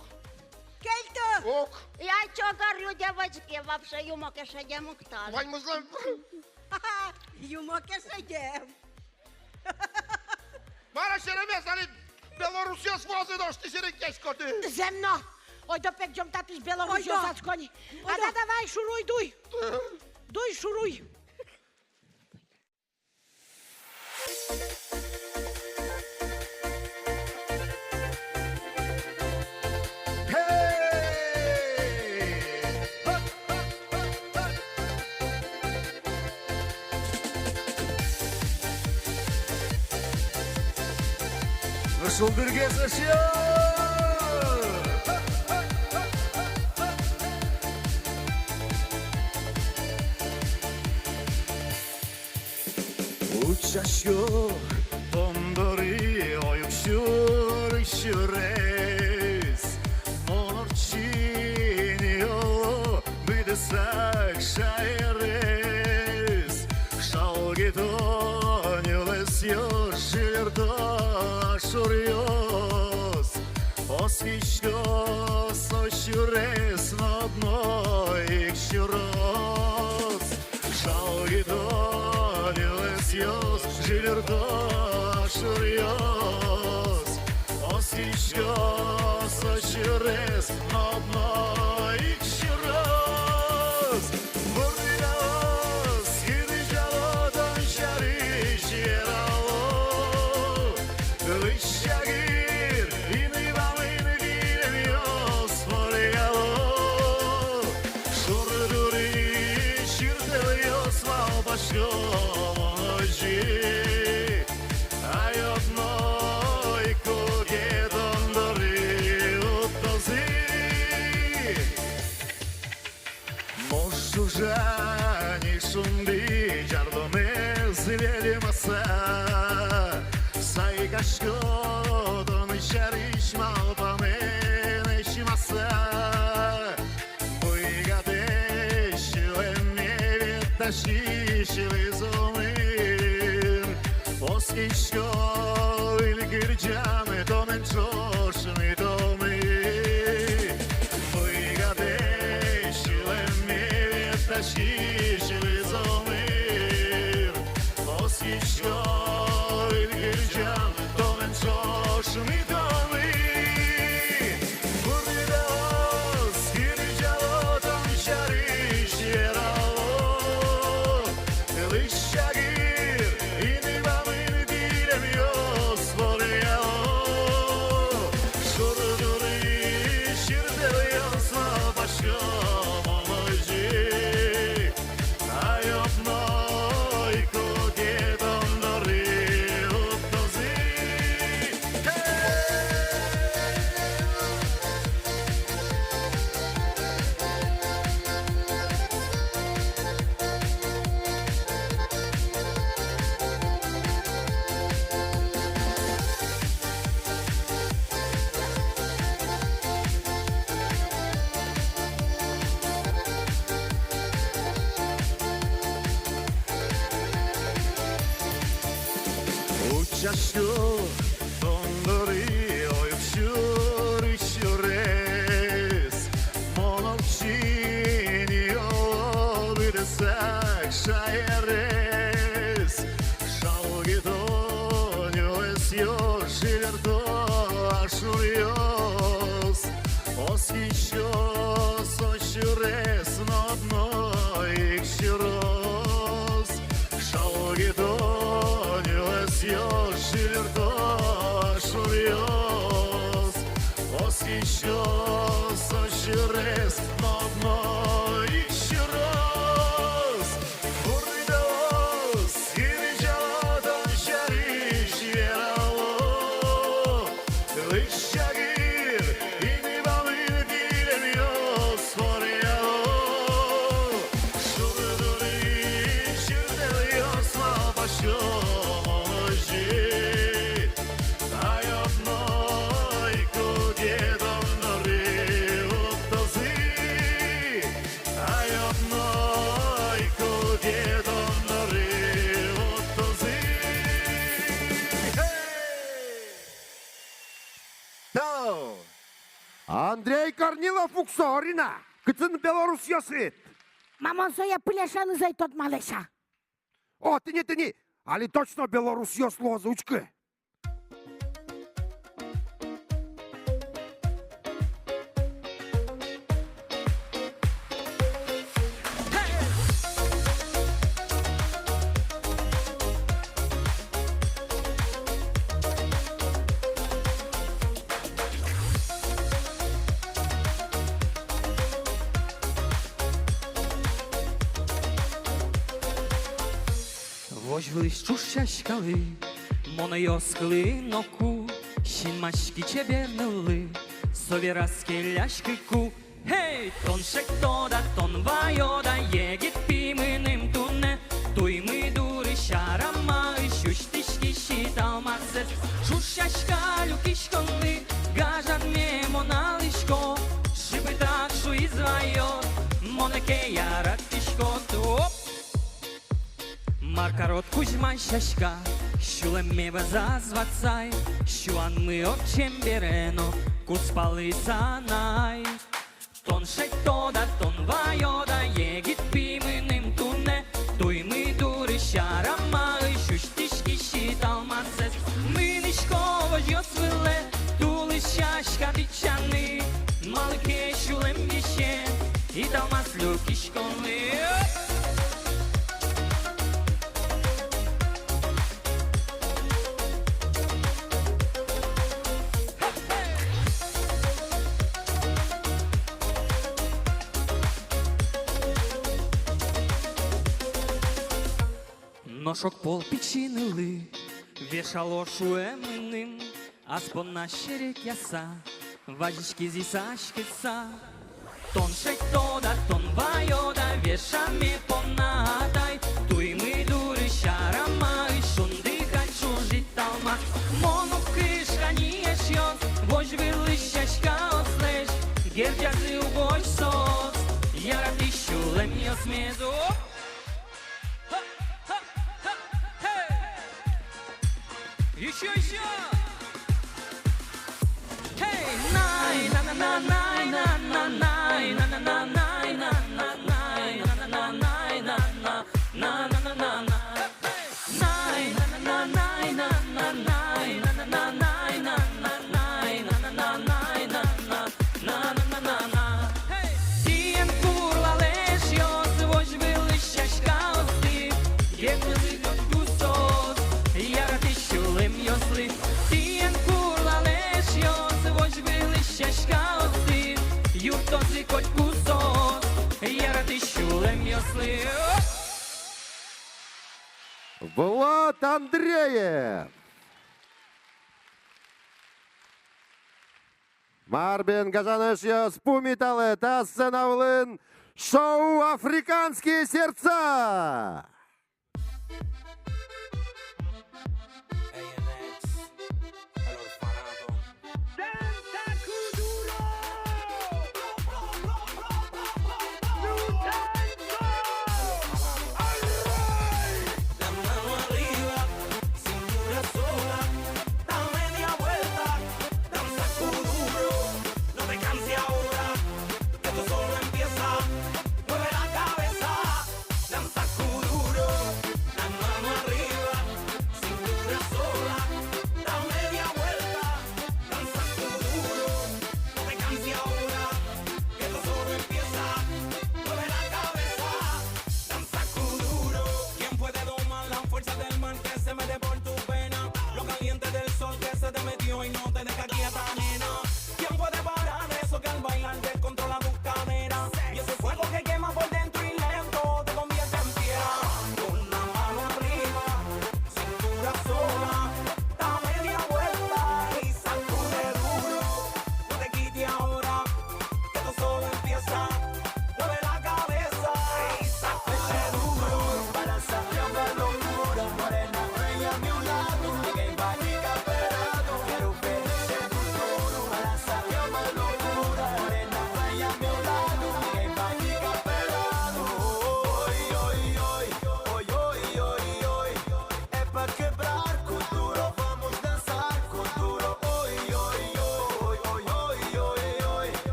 Кельты! Ок. Я чё говорю, девочки, вообще юмок еще не муктал. Вадьмыс, Юмоке сидем. Мара Шеремес, али Белорусия свозы дошти шерекеш коты. Земно! Ой, да пек джом татиш Белорусию Ой, да. сацкони. А да давай, шуруй, дуй! Дуй, шуруй! Шулдырге саша! Uçaşıyor Bondori oyukşur şures Monor çiniyor Bidesak şaires Şalgiton yılesyor Şilirda şurios Osviçkos oşures Nodno ikşuros Şalgiton yılesyor Şilirda şurios Osviçkos oşures Nodno ikşuros Burdios Gidicalodan şariş yeralo Вышагир, и мы вам, и мы taşıyışlı zomir Oskişko ilgircanı domen çoşmi domi Выгодещилы мне taşıyışlı zomir Oskişko ilgircanı domen çoşmi domi Burgos gircalo tam şariş yeralo Lışagir inivamın dilemiyor svoryalo Şurduri şirdeliyorsa başka молодежи Ayopnoy kodedom dori uttozi Uçaşıyor donduruyor üşürüz Monopçiniyor bir de sakşayarız Şalgı dönüyor esiyor şilerdo aşırıyoruz Oskişiyor soşürüz nodno ikşiroz Şalgı dönüyor esiyor şilerdo aşırıyoruz Oskişiyor soşürüz nodno ikşiroz Burgos gircalodan şariş yeralo Lışagir inivamın dilemiyor svoryalo Şurduri şirdeliyorsa başka молодежи Ayopnoy kodedom dori uttozi Ayopnoy kodedom dori uttozi Андрей Корнилов Уксорина, кытын Беларусь ясыт. Мамон соя пылешаны зай тот малеша. О, тыни, али точно Беларусь ясло озвучка. Woźwiliś czuszaśkały, monojoskły noku, Sinmaśki ciebie myły, sobie raskielaśkyku. Hej, ton szektoda, ton vajoda, jegit pimynym tunne, Tuymy dury şarama, şuştişki şitalmazet. Czuszaśka lukiśkonly, gażan mnie monalişko, Szyby tak szui zvajo, moneke jaratiško tu. Маркарот Кузьма Шашка, Шулеме зазвацай, Шуанмы отчем берено, Куспалы санай. Тон шектода, тон вайода, Егит пимыным туне, Туймы дуры шарама, Шуштишки шиталмазет. Мынышко вожьосвыле, Тулы шашка бичаны, Малыке шулем вище, И далмаз люкишконлы. Ношок пол печинили, вешало шуемним, а спон на щерек яса, вазички зисашкица. Тон шектода, тон вайода, вешаме понадай, Туймы дуры шарама, шунды хочу житалма. Мону кышка не ешьет, вожвилы щачка ослежь, Герджазы угой сос, яратищу лемьё смезу. Еще! Hey, най, на на на най, на на най, на на на най, на на най, на на на най, на на на на на на на. Най, на на на най, на на най, на на на най, на на най, на на на най, на на на на на на. Tien kurva lešjos, vož vilišķaš kausti, iekļūstot gusos, jāratišķulim josli. Tien kurva lešjos, vož vilišķaš kausti, jūtosi koč gusos, jāratišķulim josli. Влад Андреев. Марбин Газанышьос Пумиталы Тассенавлын шоу «Африканские сердца». Mueve la cabeza, danza kuduro.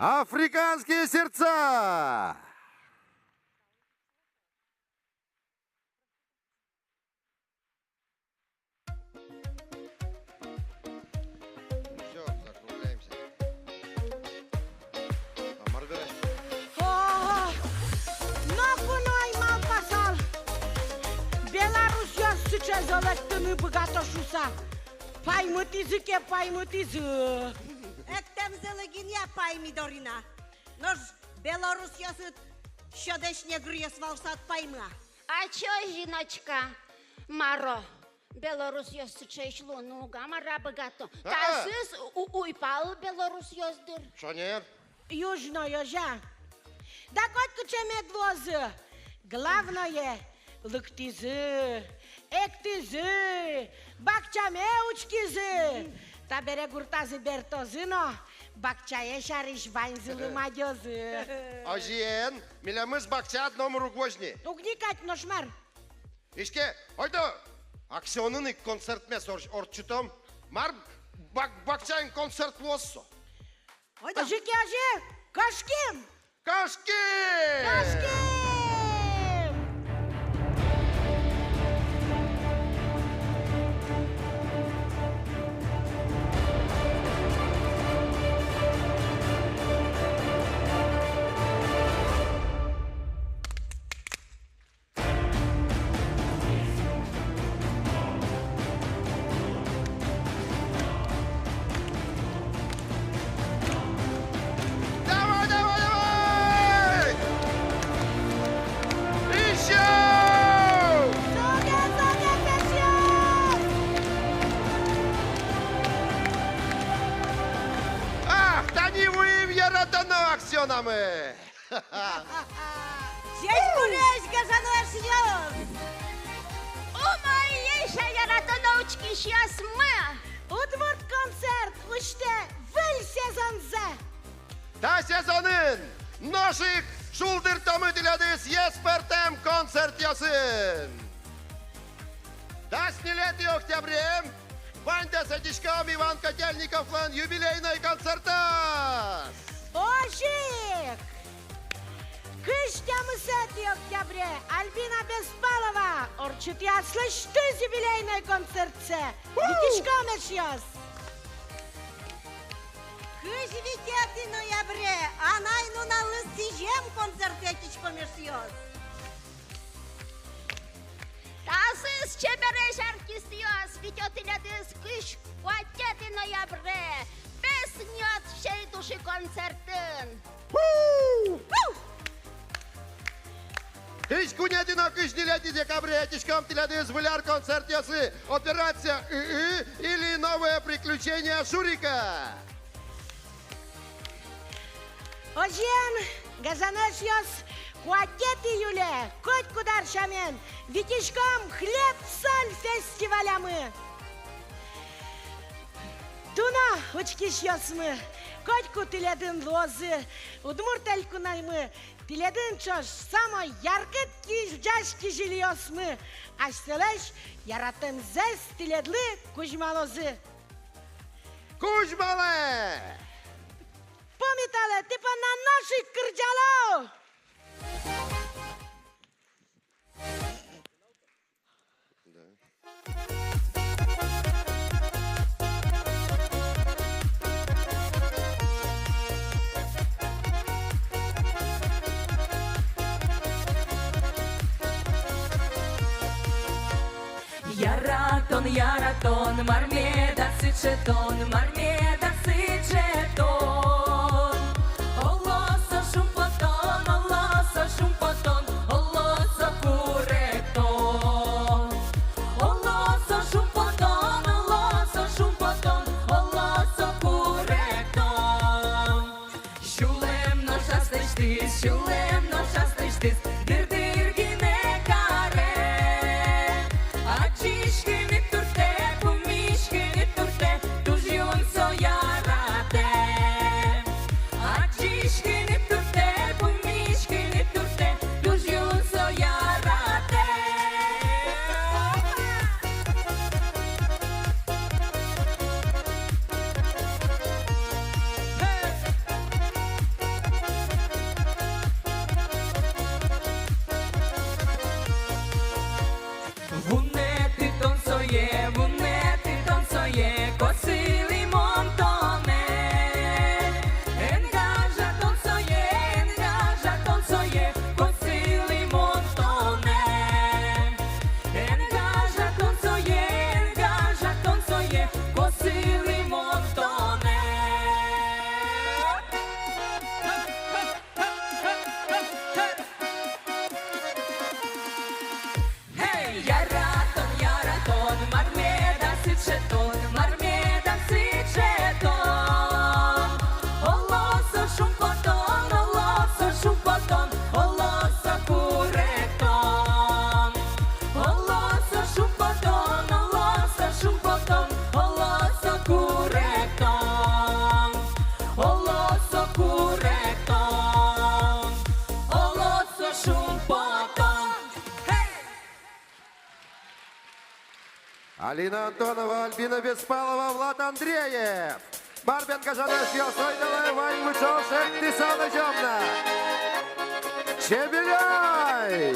Африканские сердца! Все, закругляемся. Маргараш. О, нокуной мал пасал. Беларусь ясыча золотыны богатошуса. Паймыт языке, паймыт язык. Ектем зелегиня пайми Дорина. Нож Белорус ясыт щодешне грес валсат пайма. А чё, жіночка, Маро? Белорус йосичеш луну, гамара богато. Та сис уйпал Белорус йоздыр. Шонер? Южно ёжа. Да котку чемет возы. Главное, лыктизы, эктизы, бакчаме учкизы. Та бере гуртазы бертозыно, бакчае шариш ванзылы мадёзы. Ажиен, милямыз бакчаат номеру гвожни. Угникать ношмар. Ишке, ойда, акционын концертмес орчутом. Мар бакчайын концерт лоссо. Ажики, ажи, кашким! Кашки! Кашким! Давай, давай, давай! Еще! Соня, Соня, печёт! Ах, та не вы яратано акционами! Здесь гуляешь, газаноешь ёс. Умайша яратоновчки сейчас мы. Удмурт концерт işte выл сезонза. Та сезонын наших шулдыртамы dilediğiz Есперtem концерт ясын. Та с 9 октябрем Ваня Садишком, Иван Котельниковлан юбилейный концерта. Ожик! Кыш темысы 10 октября Альбина Беспалова орчит я слышь ты юбилейный концертце. Витишком сейчас. Кыш 9 ноябре, а найну на лысижем концертетичко мерсиёс. Тасыз чебереш артистиос, ведет илядыз кыш 9 ноябре. Песнет всей души концертын. Кыш күнедина кыш 9 декабря Тишком dilediğiz Валяр концерт ясы. Операция ИИ или новое приключение Шурика. Ожен, газанеш ёс 4 июля, Коть Кудар Шамен, Витишком хлеб, соль фестиваля мы. Туно, учкиш ёс мы, Котьку тиледин лозы, Удмуртельку наймы, тиледин чош, самой яркет кижжашки жильёс мы, Аштелеш, яратым зес тиледлы кужмалозы. Кузьмале! Пам'ятали, типа на наших кричало. Яратон, мармеда сичетон, мармеда сичетон. Олосо шумпотон, олосо шумпотон, олосо куретон. Олосо шумпотон, олосо шумпотон, олосо куретон. Шулем но шастыштис, шулем но шастыштис, дыр-дыргине каре. Ачишкини турте, пумишкини турте, туж юнцо ярате. Ачишкини турте, пумишкини турте, туж юнцо ярате. Вунети тонсоє, косили монтоне. Енгажа тонсоє, косили монтоне. Енгажа тонсоє, косили монтоне. Hey, Яратон, мармеда сичетон, мармеда сичетон. Олосо шумпотон, олосо куретон. Олосо шумпотон, олосо куретон. Олосо куретон, олосо шумпотон. Алина Антонова, Альбина Беспалова, Влад Андреев. Барбенка Жанешья, Сойдала, Вань Мучошек, Тисана Жемна. Чебеляй!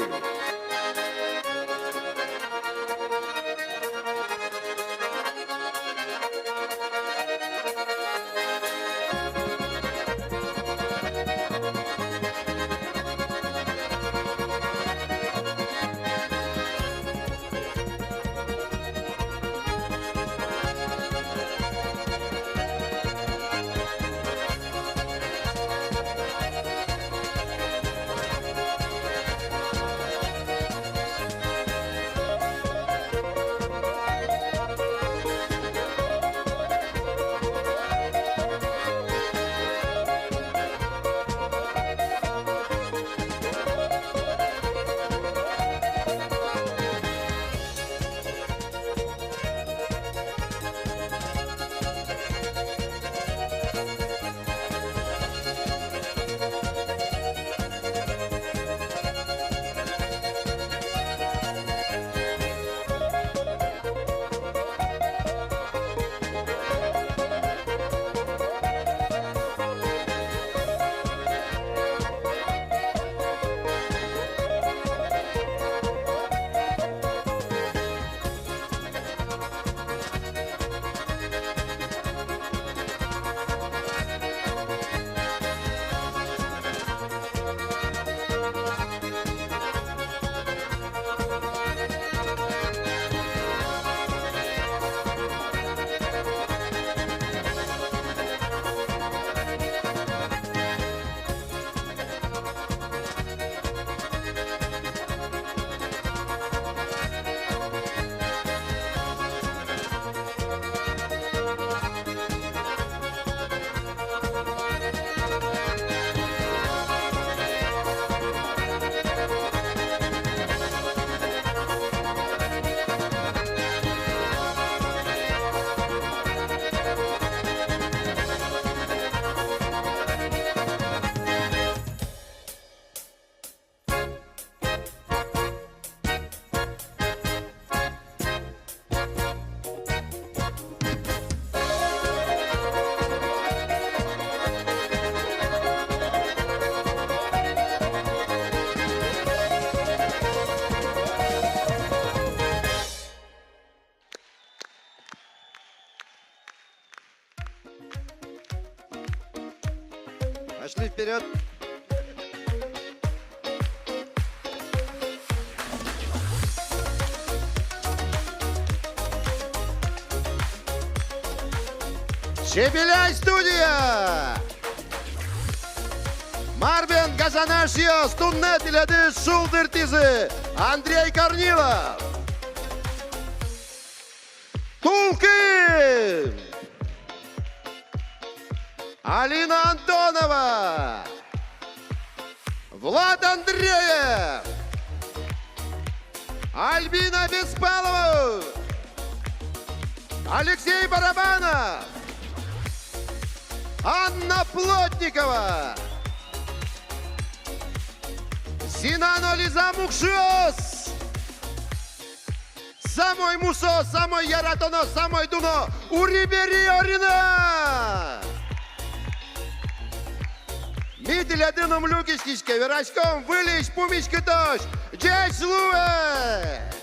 Пошли вперед. Şebilay Studiya! Marvin Gazanashio stunne tiledi shoulder tizi Andrey Kornilov. Tulkin! Alina Antonova! Vlad Andreyev! Albina Bespalova! Алексей Барабанов! Анна Плотникова! Синано Лизамукшиос! Самой Мусо, самой Яратоно, самой Дуно, Урибери Орина! Мителядином Люкискичке, Верачком, Вылич, Пумичка Дождь, Джейс Луэ!